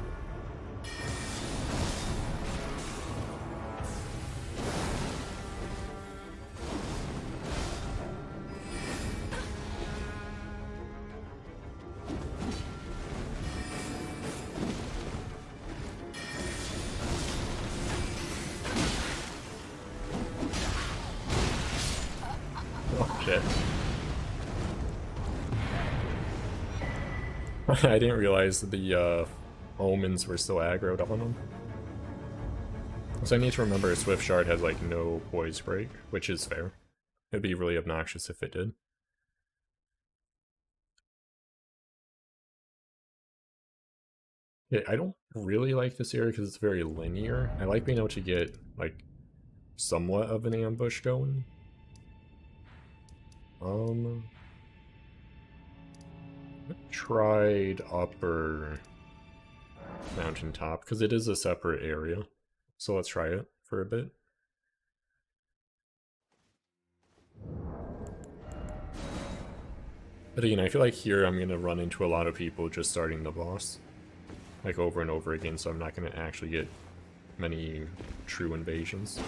Oh shit. I didn't realize the omens were still aggroed on them. So I need to remember Swift Shard has like no poise break, which is fair. It'd be really obnoxious if it did. Yeah, I don't really like this area because it's very linear. I like being able to get like somewhat of an ambush going. I tried upper mountaintop because it is a separate area. So let's try it for a bit. But again, I feel like here I'm gonna run into a lot of people just starting the boss. Like over and over again, so I'm not gonna actually get many true invasions.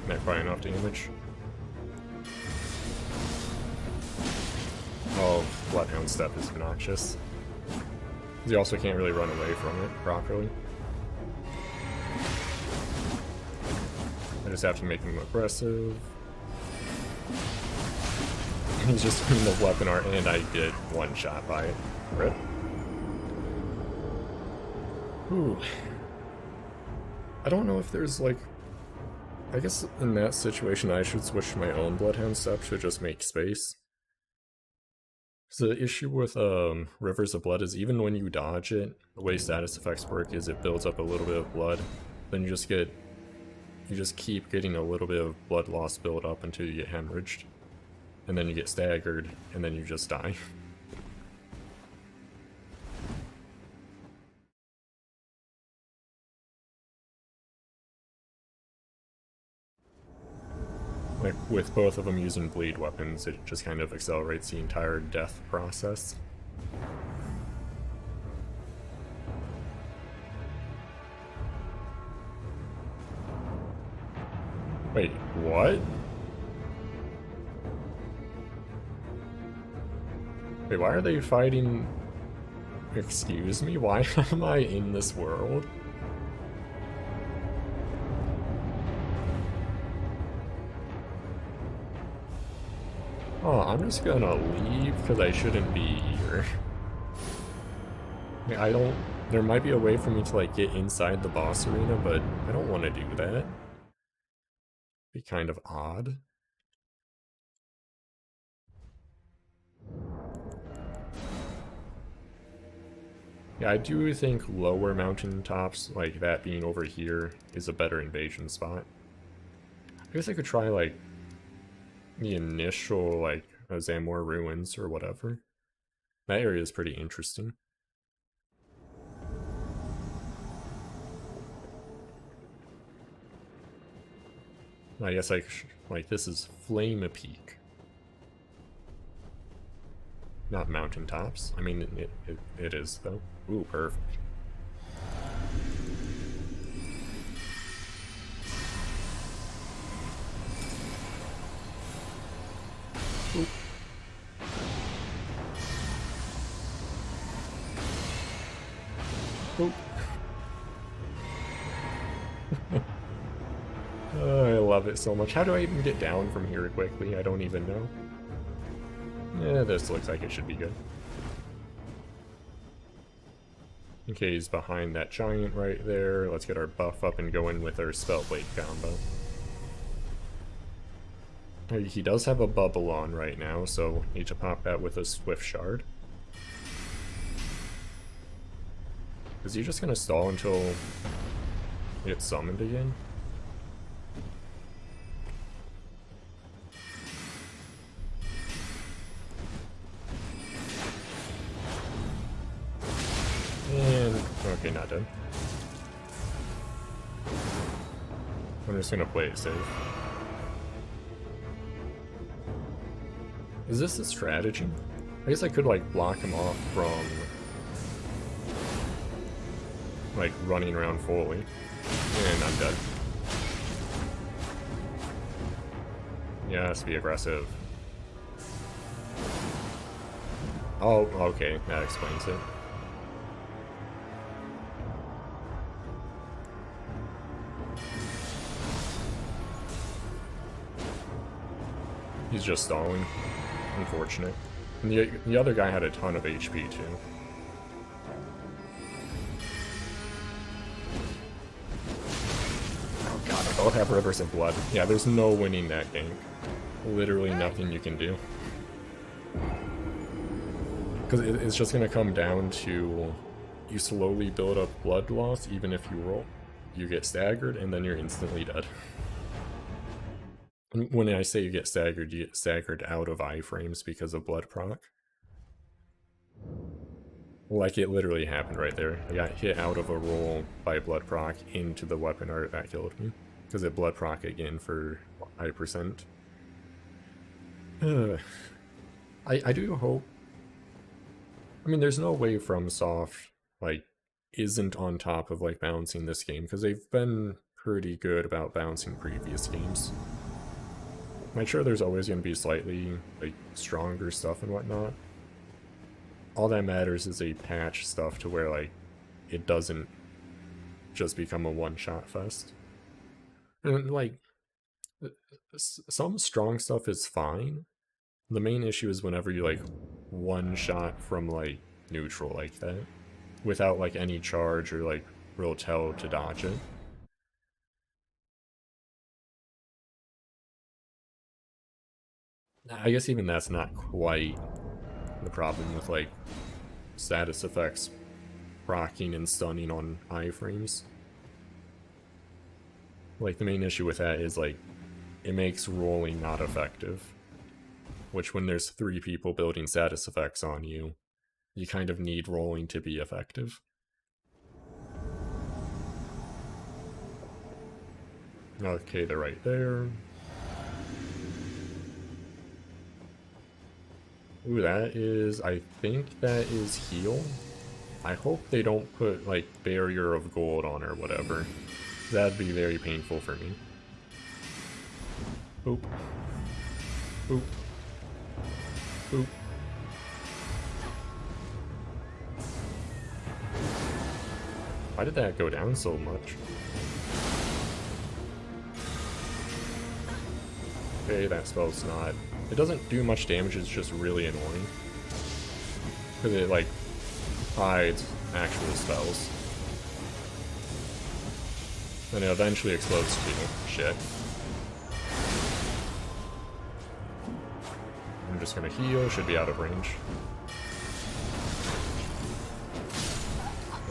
Not quite enough damage. Oh, Bloodhound Step is obnoxious. You also can't really run away from it properly. I just have to make him aggressive. He's just doing the weapon art, and I get one shot by it. Rip. Ooh. I don't know if there's like... I guess in that situation I should switch to my own Bloodhound Step to just make space. So the issue with Rivers of Blood is even when you dodge it, the way status effects work is it builds up a little bit of blood, then you just keep getting a little bit of blood loss build up until you get hemorrhaged. And then you get staggered, and then you just die. Like, with both of them using bleed weapons, it just kind of accelerates the entire death process. Wait, what? Wait, why are they fighting? Excuse me? Why am I in this world? Oh, I'm just gonna leave because I shouldn't be here. I don't... There might be a way for me to, like, get inside the boss arena, but I don't want to do that. Be kind of odd. Yeah, I do think lower mountaintops, like that being over here, is a better invasion spot. I guess I could try, like, the initial, like, Zamor ruins or whatever. That area is pretty interesting. I guess, like, this is Flame Peak. Not mountaintops. I mean, it is, though. Ooh, perfect. Oop. Oop. Oh, I love it so much. How do I even get down from here quickly? I don't even know. Yeah, this looks like it should be good. Okay, he's behind that giant right there. Let's get our buff up and go in with our Spellblade combo. He does have a bubble on right now, so need to pop that with a Swift Shard. Is he just gonna stall until he gets summoned again? And okay, not dead. I'm just gonna play it safe. Is this a strategy? I guess I could, like, block him off from, like, running around fully. And I'm dead. Yes, be aggressive. Oh, okay, that explains it. He's just stalling. Unfortunate. And the other guy had a ton of HP too. Oh god, they both have Rivers of Blood. Yeah, there's no winning that game. Literally nothing you can do. Because it's just going to come down to you slowly build up blood loss even if you roll. You get staggered and then you're instantly dead. When I say you get staggered out of iframes because of blood proc. Like it literally happened right there. I got hit out of a roll by blood proc into the weapon art that killed me. Because it blood proc again for I%. I do hope. I mean, there's no way FromSoft, like, isn't on top of, like, balancing this game. Because they've been pretty good about balancing previous games. I'm sure there's always going to be slightly, like, stronger stuff and whatnot. All that matters is they patch stuff to where, like, it doesn't just become a one-shot fest. And, like, some strong stuff is fine. The main issue is whenever you, like, one-shot from, like, neutral like that. Without, like, any charge or, like, real tell to dodge it. I guess even that's not quite the problem with, like, status effects proccing and stunning on iframes. Like, the main issue with that is, like, it makes rolling not effective. Which, when there's 3 people building status effects on you, you kind of need rolling to be effective. Okay, they're right there. Ooh, that is, I think that is heal. I hope they don't put, like, barrier of gold on or whatever. That'd be very painful for me. Oop. Oop. Oop. Why did that go down so much? Okay, that spell's not... It doesn't do much damage, it's just really annoying. Because it, like, hides actual spells. And it eventually explodes too. Shit. I'm just gonna heal, should be out of range.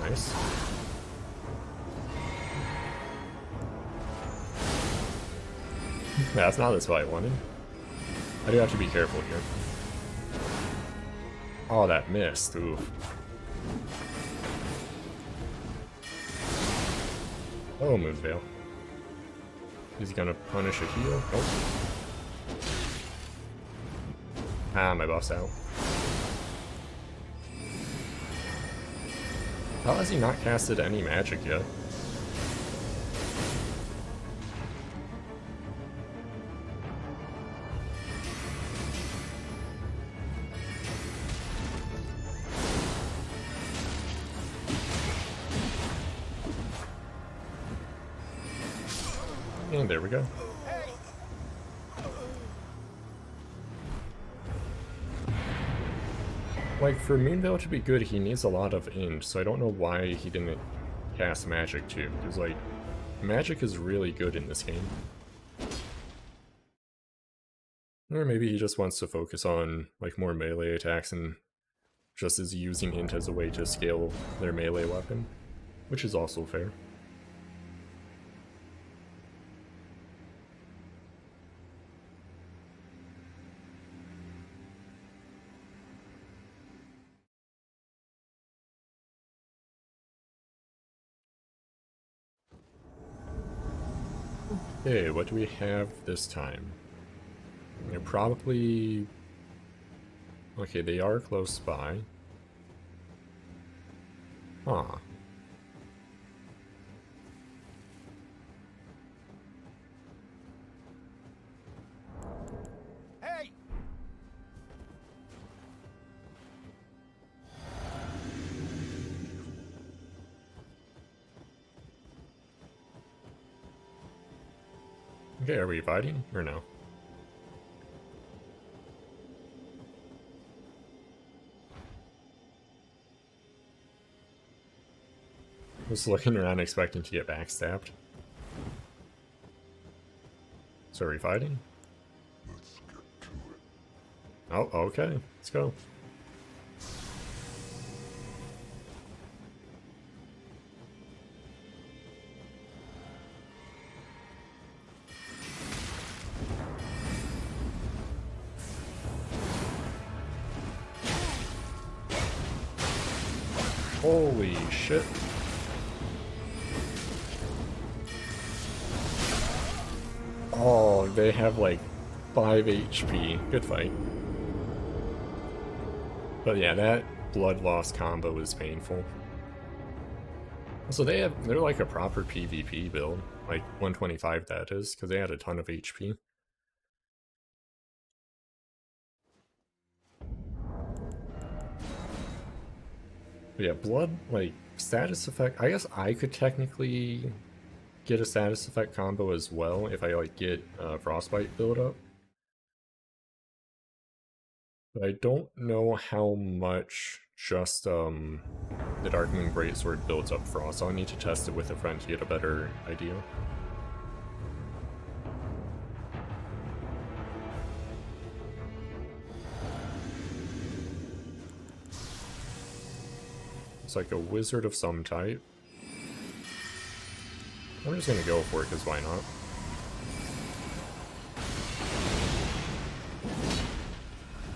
Nice. That's not the spot I wanted. I do have to be careful here. Oh, that missed. Ooh. Oh, Moonveil. Is he gonna punish a heal? Nope. Ah, my buff's out. How has he not casted any magic yet? And there we go. Like, for Moonveil to be good, he needs a lot of int, so I don't know why he didn't cast magic too, because, like, magic is really good in this game. Or maybe he just wants to focus on, like, more melee attacks and just is using int as a way to scale their melee weapon, which is also fair. Okay, what do we have this time? They're probably... Okay, they are close by. Huh. Hey! Okay, are we fighting or no? Just looking around expecting to get backstabbed. So are we fighting? Let's get to it. Oh, okay. Let's go. Holy shit. Oh, they have like 5 HP. Good fight. But yeah, that blood loss combo was painful. So they're like a proper PvP build, like 125 that is, because they had a ton of HP. But yeah, blood, like, status effect, I guess I could technically get a status effect combo as well if I, like, get Frostbite build up. But I don't know how much just, the Darkmoon Greatsword builds up Frost, so I'll need to test it with a friend to get a better idea. It's like a wizard of some type. I'm just gonna go for it, because why not?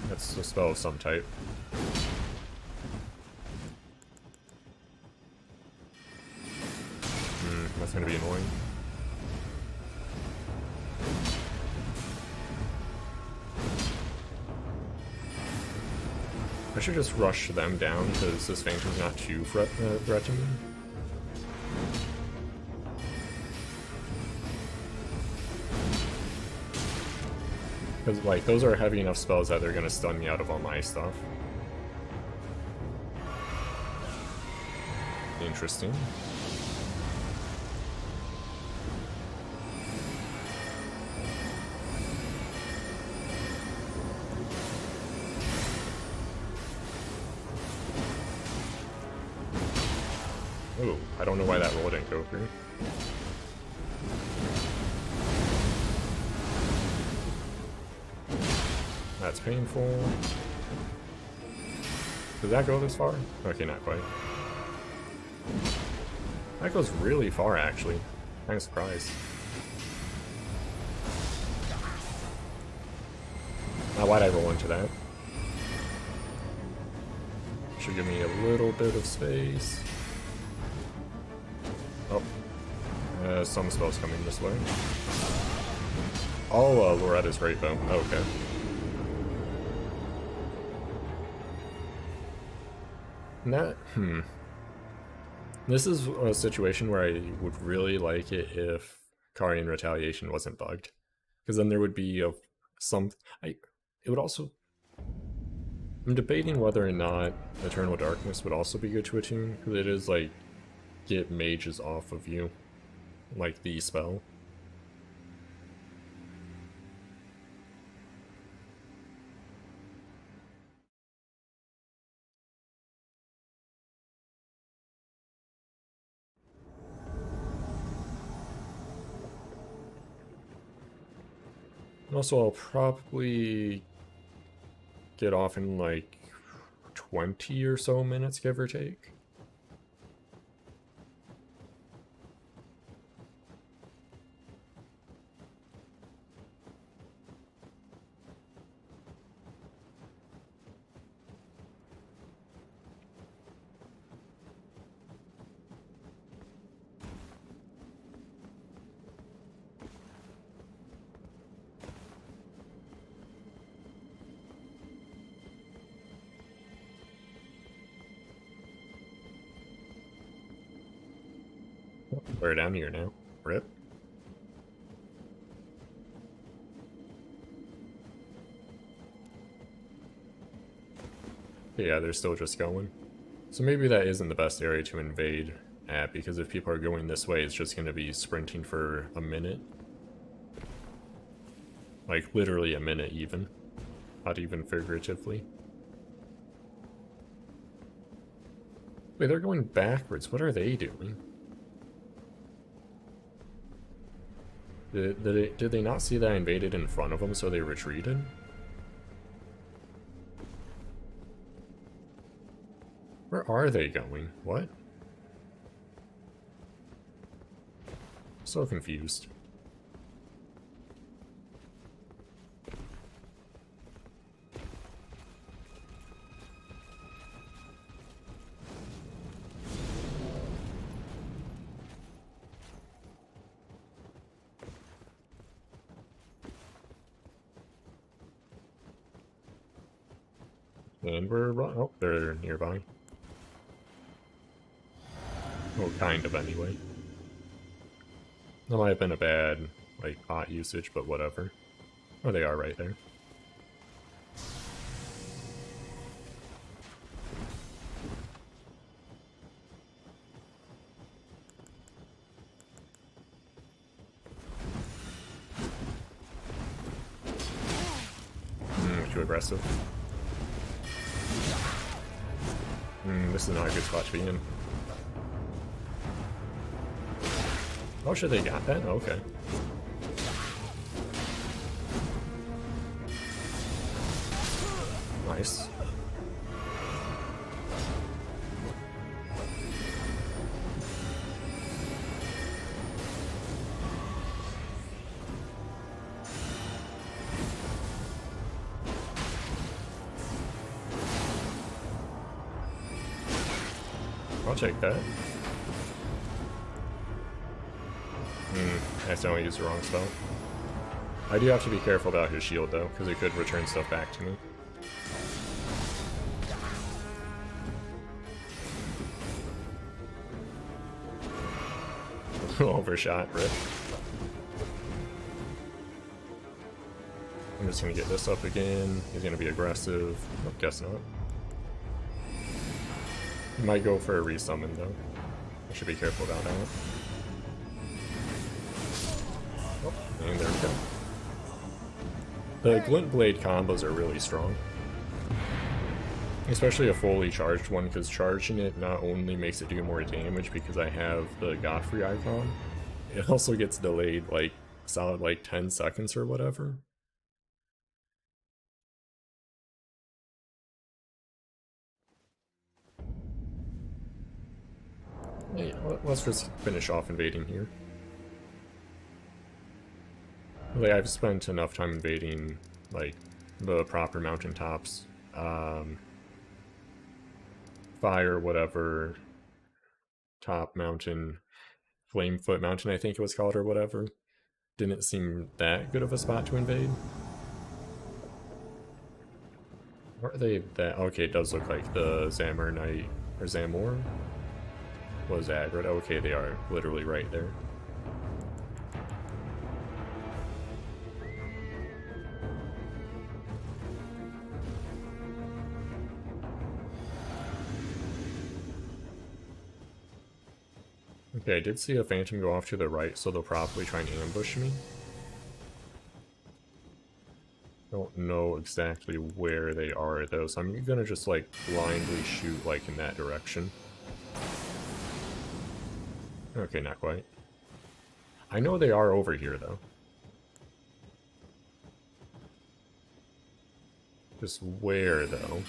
That's a spell of some type. That's gonna be annoying. I should just rush them down, because this Phantom's not too threatening. Because, like, those are heavy enough spells that they're gonna stun me out of all my stuff. Interesting. Ooh, I don't know why that roll didn't go through. That's painful. Does that go this far? Okay, not quite. That goes really far, actually. I'm surprised. Now, why'd I roll into that? Should give me a little bit of space. Oh. Some spells coming this way. Oh, Loretta's Rainbow. Okay. And that, This is a situation where I would really like it if Karian Retaliation wasn't bugged. Because then there would be it would also... I'm debating whether or not Eternal Darkness would also be good to attune, because it is like, get mages off of you. Like the spell. And also, I'll probably get off in like 20 or so minutes, give or take. We're down here now. Rip. Yeah, they're still just going. So maybe that isn't the best area to invade at, because if people are going this way, it's just going to be sprinting for a minute. Like, literally a minute even. Not even figuratively. Wait, they're going backwards. What are they doing? Did they not see that I invaded in front of them, so they retreated? Where are they going? What? So confused. And oh, they're nearby. Well, kind of anyway. That might have been a bad, like, bot usage, but whatever. Oh, they are right there. Too aggressive. This is not a good spot to be in. Oh shit, they got that? Okay. Nice. I'll take that. I accidentally used the wrong spell. I do have to be careful about his shield though, because it could return stuff back to me. Overshot, rip. I'm just gonna get this up again. He's gonna be aggressive. Oh, guess not. He might go for a resummon though. I should be careful about that. Oh, and there we go. The Glint Blade combos are really strong. Especially a fully charged one, because charging it not only makes it do more damage because I have the Godfrey icon, it also gets delayed like solid like 10 seconds or whatever. Hey, let's just finish off invading here. Like, I've spent enough time invading, like, the proper mountaintops. Fire, whatever, top mountain, Flamefoot Mountain, I think it was called, or whatever. Didn't seem that good of a spot to invade. Or are they that? Okay, it does look like the Zamor Knight, or Zamor was aggroed. Okay, they are literally right there. Okay, I did see a phantom go off to the right, so they'll probably try and ambush me. Don't know exactly where they are though, so I'm gonna just like blindly shoot like in that direction. Okay, not quite. I know they are over here though. Just where though?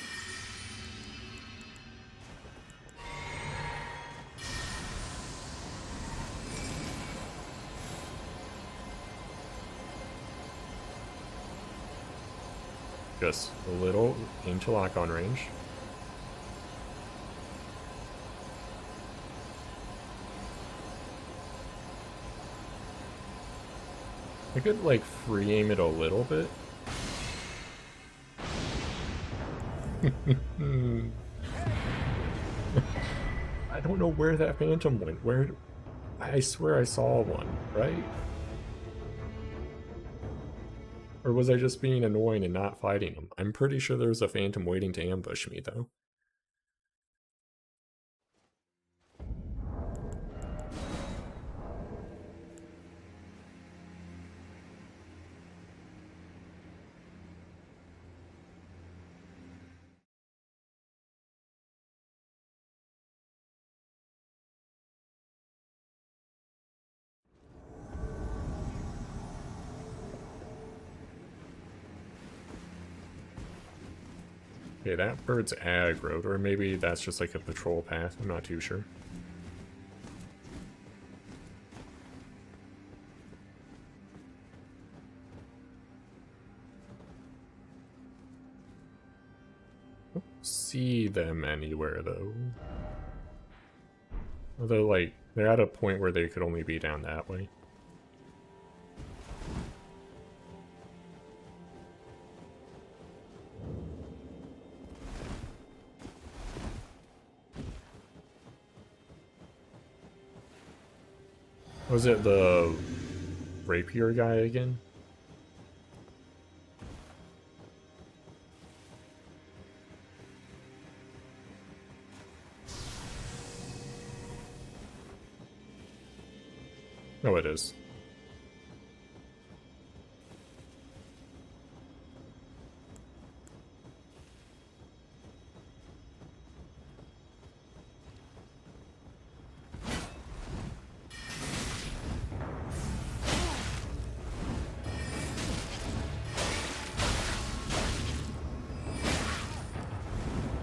Just a little into lock-on range. I could like free aim it a little bit. I don't know where that phantom went. Where? I swear I saw one, right? Or was I just being annoying and not fighting him? I'm pretty sure there's a phantom waiting to ambush me though. Okay, that bird's aggroed, or maybe that's just like a patrol path, I'm not too sure. Don't see them anywhere though. Although, like, they're at a point where they could only be down that way. Was it the rapier guy again? No, it is.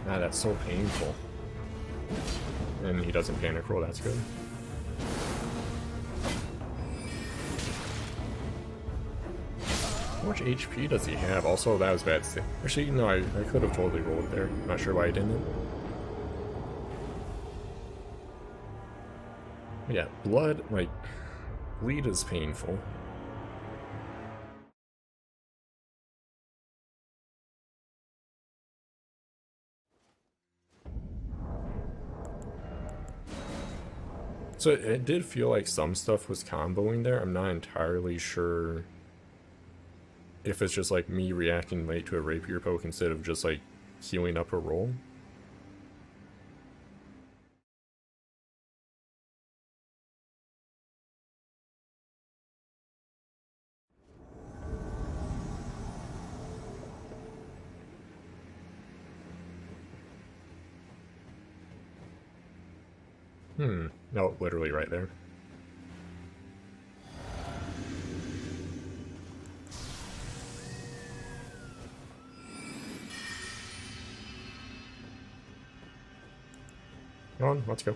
Ah, that's so painful. And he doesn't panic roll, that's good. How much HP does he have? Also, that was bad. Actually, no, I could have totally rolled there. Not sure why I didn't. Yeah, blood, like, bleed is painful. So it did feel like some stuff was comboing there. I'm not entirely sure if it's just like me reacting late to a rapier poke instead of just like healing up a roll. No, literally right there. Come on, let's go.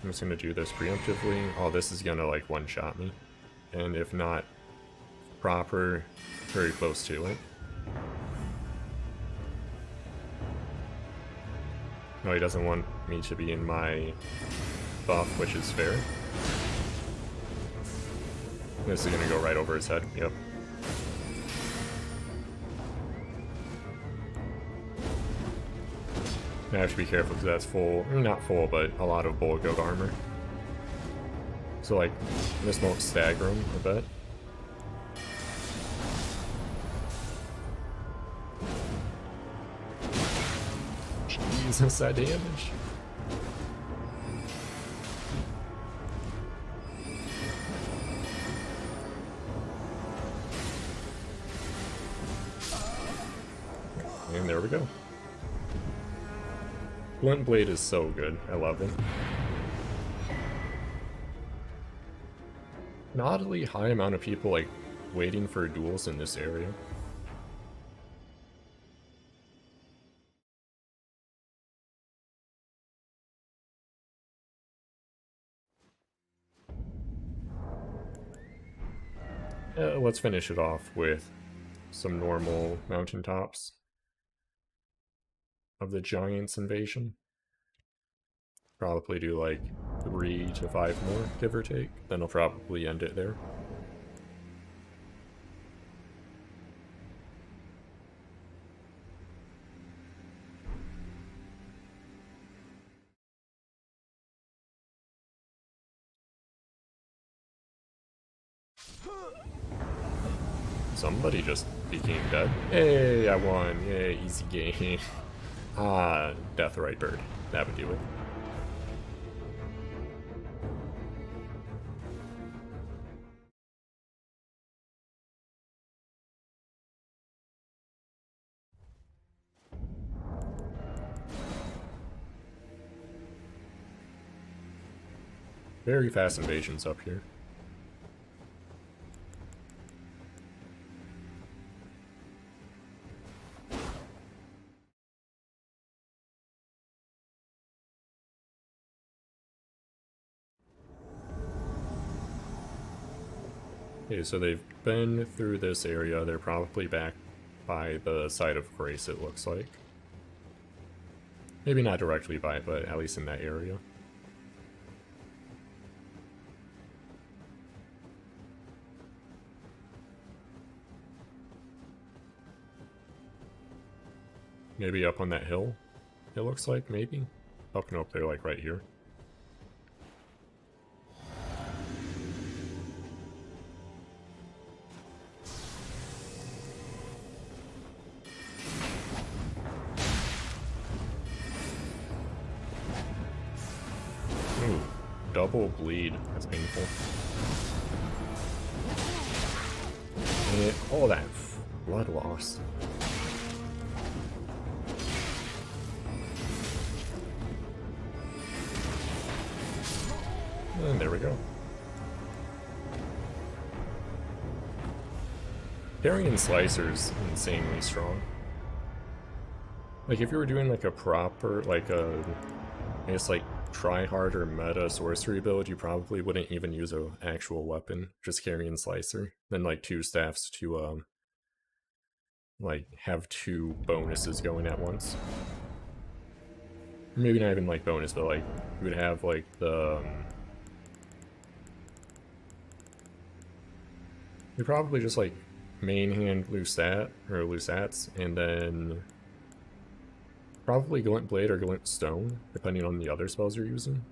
I'm just gonna do this preemptively. Oh, this is gonna like one-shot me. And if not proper, very close to it. No, he doesn't want me to be in my buff, which is fair. This is gonna go right over his head, yep. I have to be careful because that's full, not full, but a lot of bullet goat armor. So like, this won't stagger him a bit. Jesus, that damage. And there we go. Glint Blade is so good. I love it. An oddly high amount of people like waiting for duels in this area. Let's finish it off with some normal mountaintops of the Giants invasion. Probably do like 3 to 5 more, give or take. Then I'll probably end it there. Somebody just became dead. Hey, I won. Yay, easy game. Ah, Deathrite Bird. That would do it. Very fast invasions up here. Okay, so they've been through this area. They're probably back by the side of Grace, it looks like. Maybe not directly by it, but at least in that area. Maybe up on that hill, it looks like, maybe? Oh, nope, they're like right here. Ooh, double bleed, that's painful. And all that blood loss. And there we go. Carrion Slicer's insanely strong. Like, if you were doing like a proper, like a, I guess like try-hard or meta sorcery build, you probably wouldn't even use an actual weapon, just Carrion Slicer. Then like 2 staffs to, like, have 2 bonuses going at once. Maybe not even like bonus, but like, you would have like the, you probably just like main hand Lucette or Lucets, and then probably Glint Blade or Glint Stone, depending on the other spells you're using.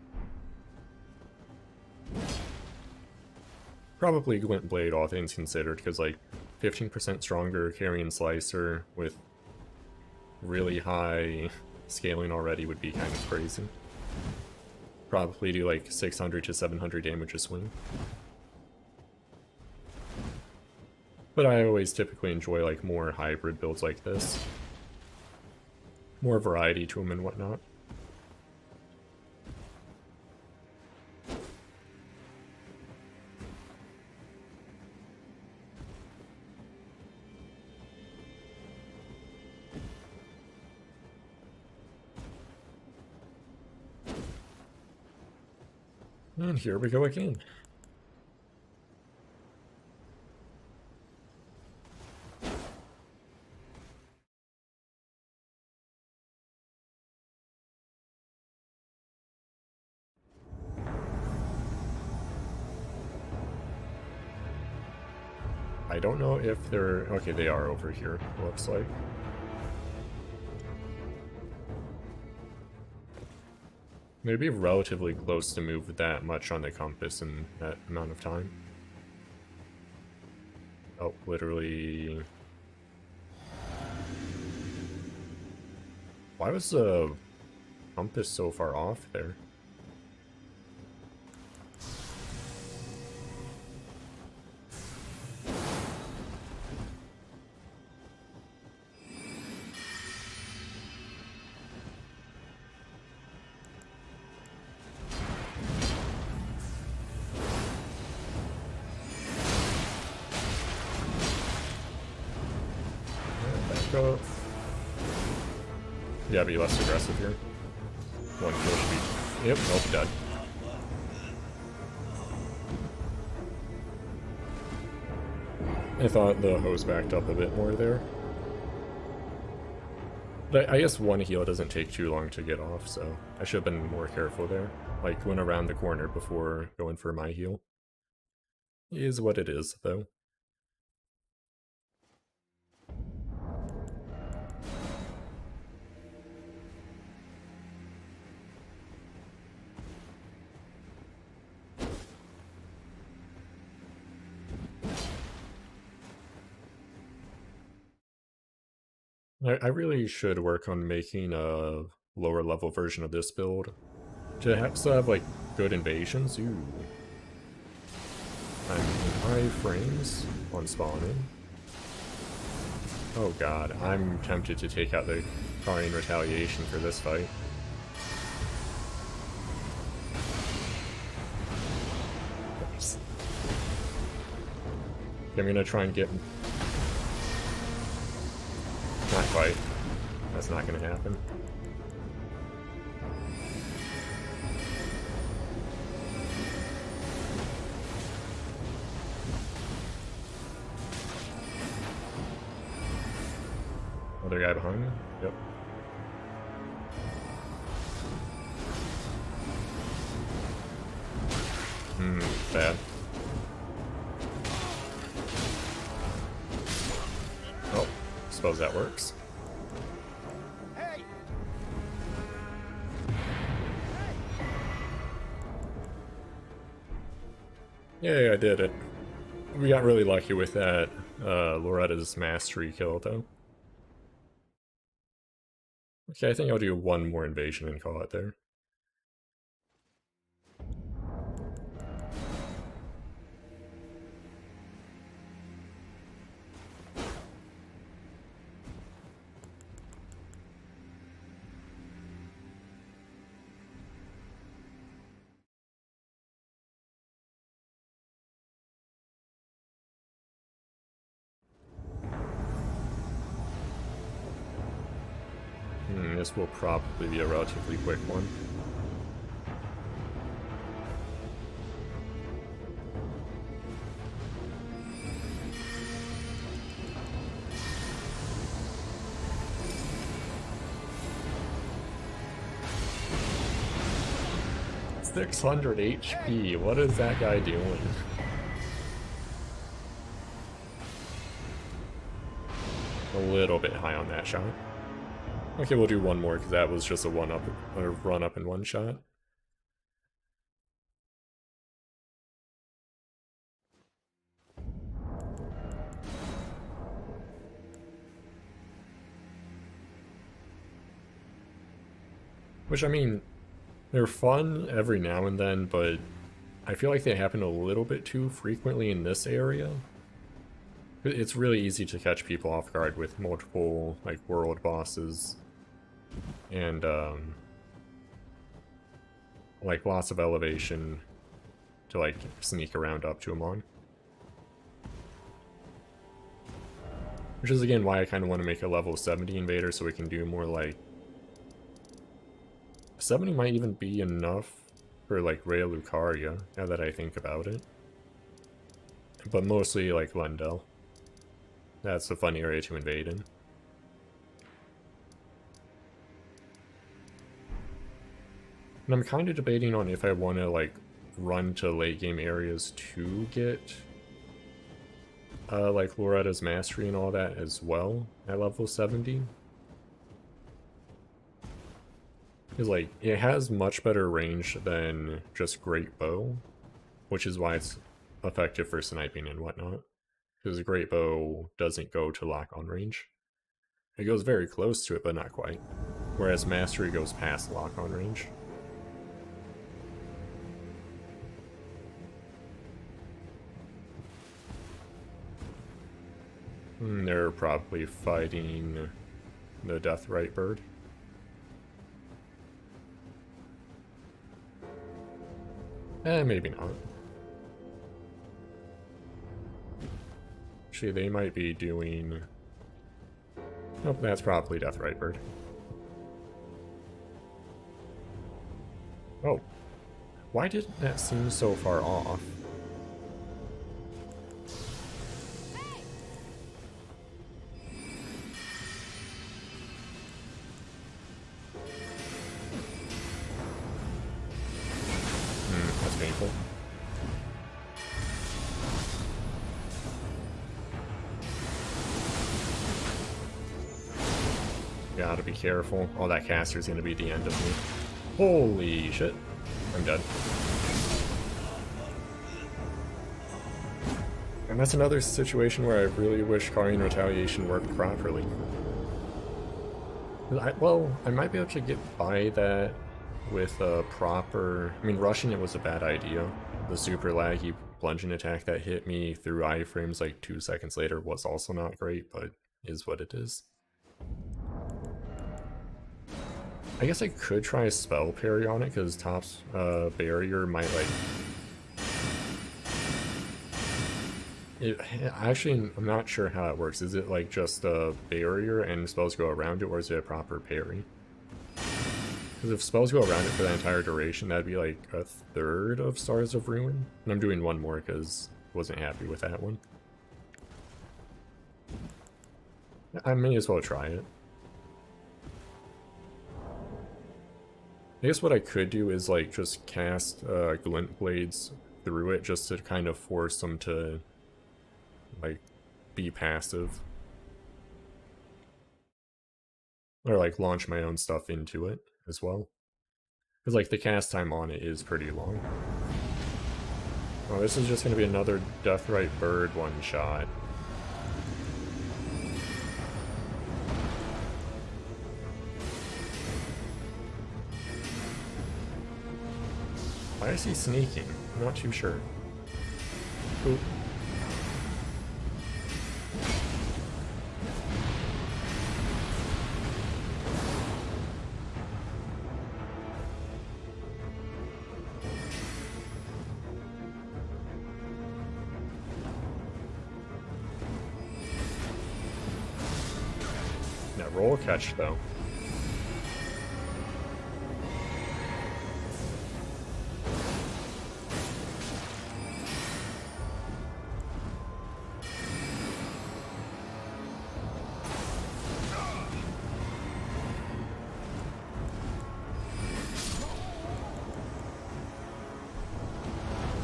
Probably Glint Blade, all things considered, because like 15% stronger Carrion Slicer with really high scaling already would be kind of crazy. Probably do like 600 to 700 damage a swing. But I always typically enjoy like more hybrid builds like this. More variety to them and whatnot. And here we go again. I don't know if they're... Okay, they are over here, looks like. They'd be relatively close to move that much on the compass in that amount of time. Oh, literally... Why was the compass so far off there? Back up. Yeah, be less aggressive here. One kill should be... Yep, nope, dead. I thought the hose backed up a bit more there. But I guess one heal doesn't take too long to get off, so I should have been more careful there. Like, went around the corner before going for my heal. Is what it is, though. I really should work on making a lower level version of this build. To still have, like, good invasions. Ooh. I'm in high frames on spawning. Oh god, I'm tempted to take out the Carian Retaliation for this fight. Oops. Okay, I'm gonna try and get... Not quite. That's not gonna happen. Other guy behind me? Yep. Bad. Oh, suppose that works. Hey! Yay, I did it. We got really lucky with that Loretta's mastery kill, though. Okay, I think I'll do one more invasion and call it there. This will probably be a relatively quick one. $600 HP, what is that guy doing? A little bit high on that shot. Okay, we'll do one more because that was just a one-up, or run-up in one shot. Which, I mean, they're fun every now and then, but I feel like they happen a little bit too frequently in this area. It's really easy to catch people off guard with multiple, like, world bosses. And, like, lots of elevation to, like, sneak around up to them on. Which is, again, why I kind of want to make a level 70 invader so we can do more, like... 70 might even be enough or like Rhea Lucaria, now that I think about it. But mostly like Lendel. That's a fun area to invade in. And I'm kind of debating on if I want to like run to late game areas to get like Loretta's Mastery and all that as well at level 70. Because like it has much better range than just Great Bow, which is why it's effective for sniping and whatnot. Because Great Bow doesn't go to lock on range. It goes very close to it, but not quite. Whereas Mastery goes past lock on range. They're probably fighting the Deathrite Bird. Maybe not. Actually, they might be doing... Nope, that's probably Deathrite Bird. Oh. Why did that seem so far off? That's painful. Gotta be careful. Oh, that caster's gonna be the end of me. Holy shit. I'm dead. And that's another situation where I really wish Carian Retaliation worked properly. Well, I might be able to get by that with a proper... I mean, rushing it was a bad idea. The super laggy plunging attack that hit me through iframes like 2 seconds later was also not great, but is what it is. I guess I could try a spell parry on it, because Top's barrier might like... Actually, I'm not sure how it works. Is it like just a barrier and spells go around it, or is it a proper parry? Because if spells go around it for that entire duration, that'd be like a third of Stars of Ruin. And I'm doing one more because I wasn't happy with that one. I may as well try it. I guess what I could do is like just cast Glint Blades through it just to kind of force them to like be passive. Or like launch my own stuff into it as well. Because like the cast time on it is pretty long. Oh, this is just going to be another Deathrite Bird one shot. Why is he sneaking? I'm not too sure. Oop. That roll catch though.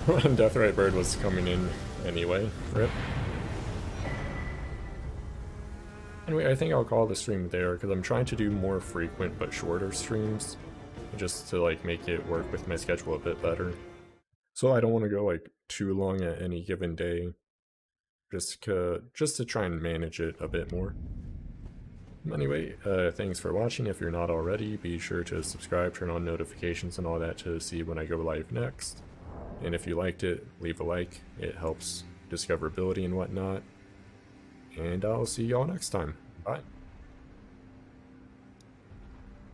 Deathrite Bird was coming in anyway. Rip. Anyway, I think I'll call the stream there because I'm trying to do more frequent but shorter streams just to like make it work with my schedule a bit better. So I don't want to go like too long at any given day, just to try and manage it a bit more. Anyway, thanks for watching. If you're not already, be sure to subscribe, turn on notifications and all that to see when I go live next. And if you liked it, leave a like. It helps discoverability and whatnot. And I'll see y'all next time. Bye.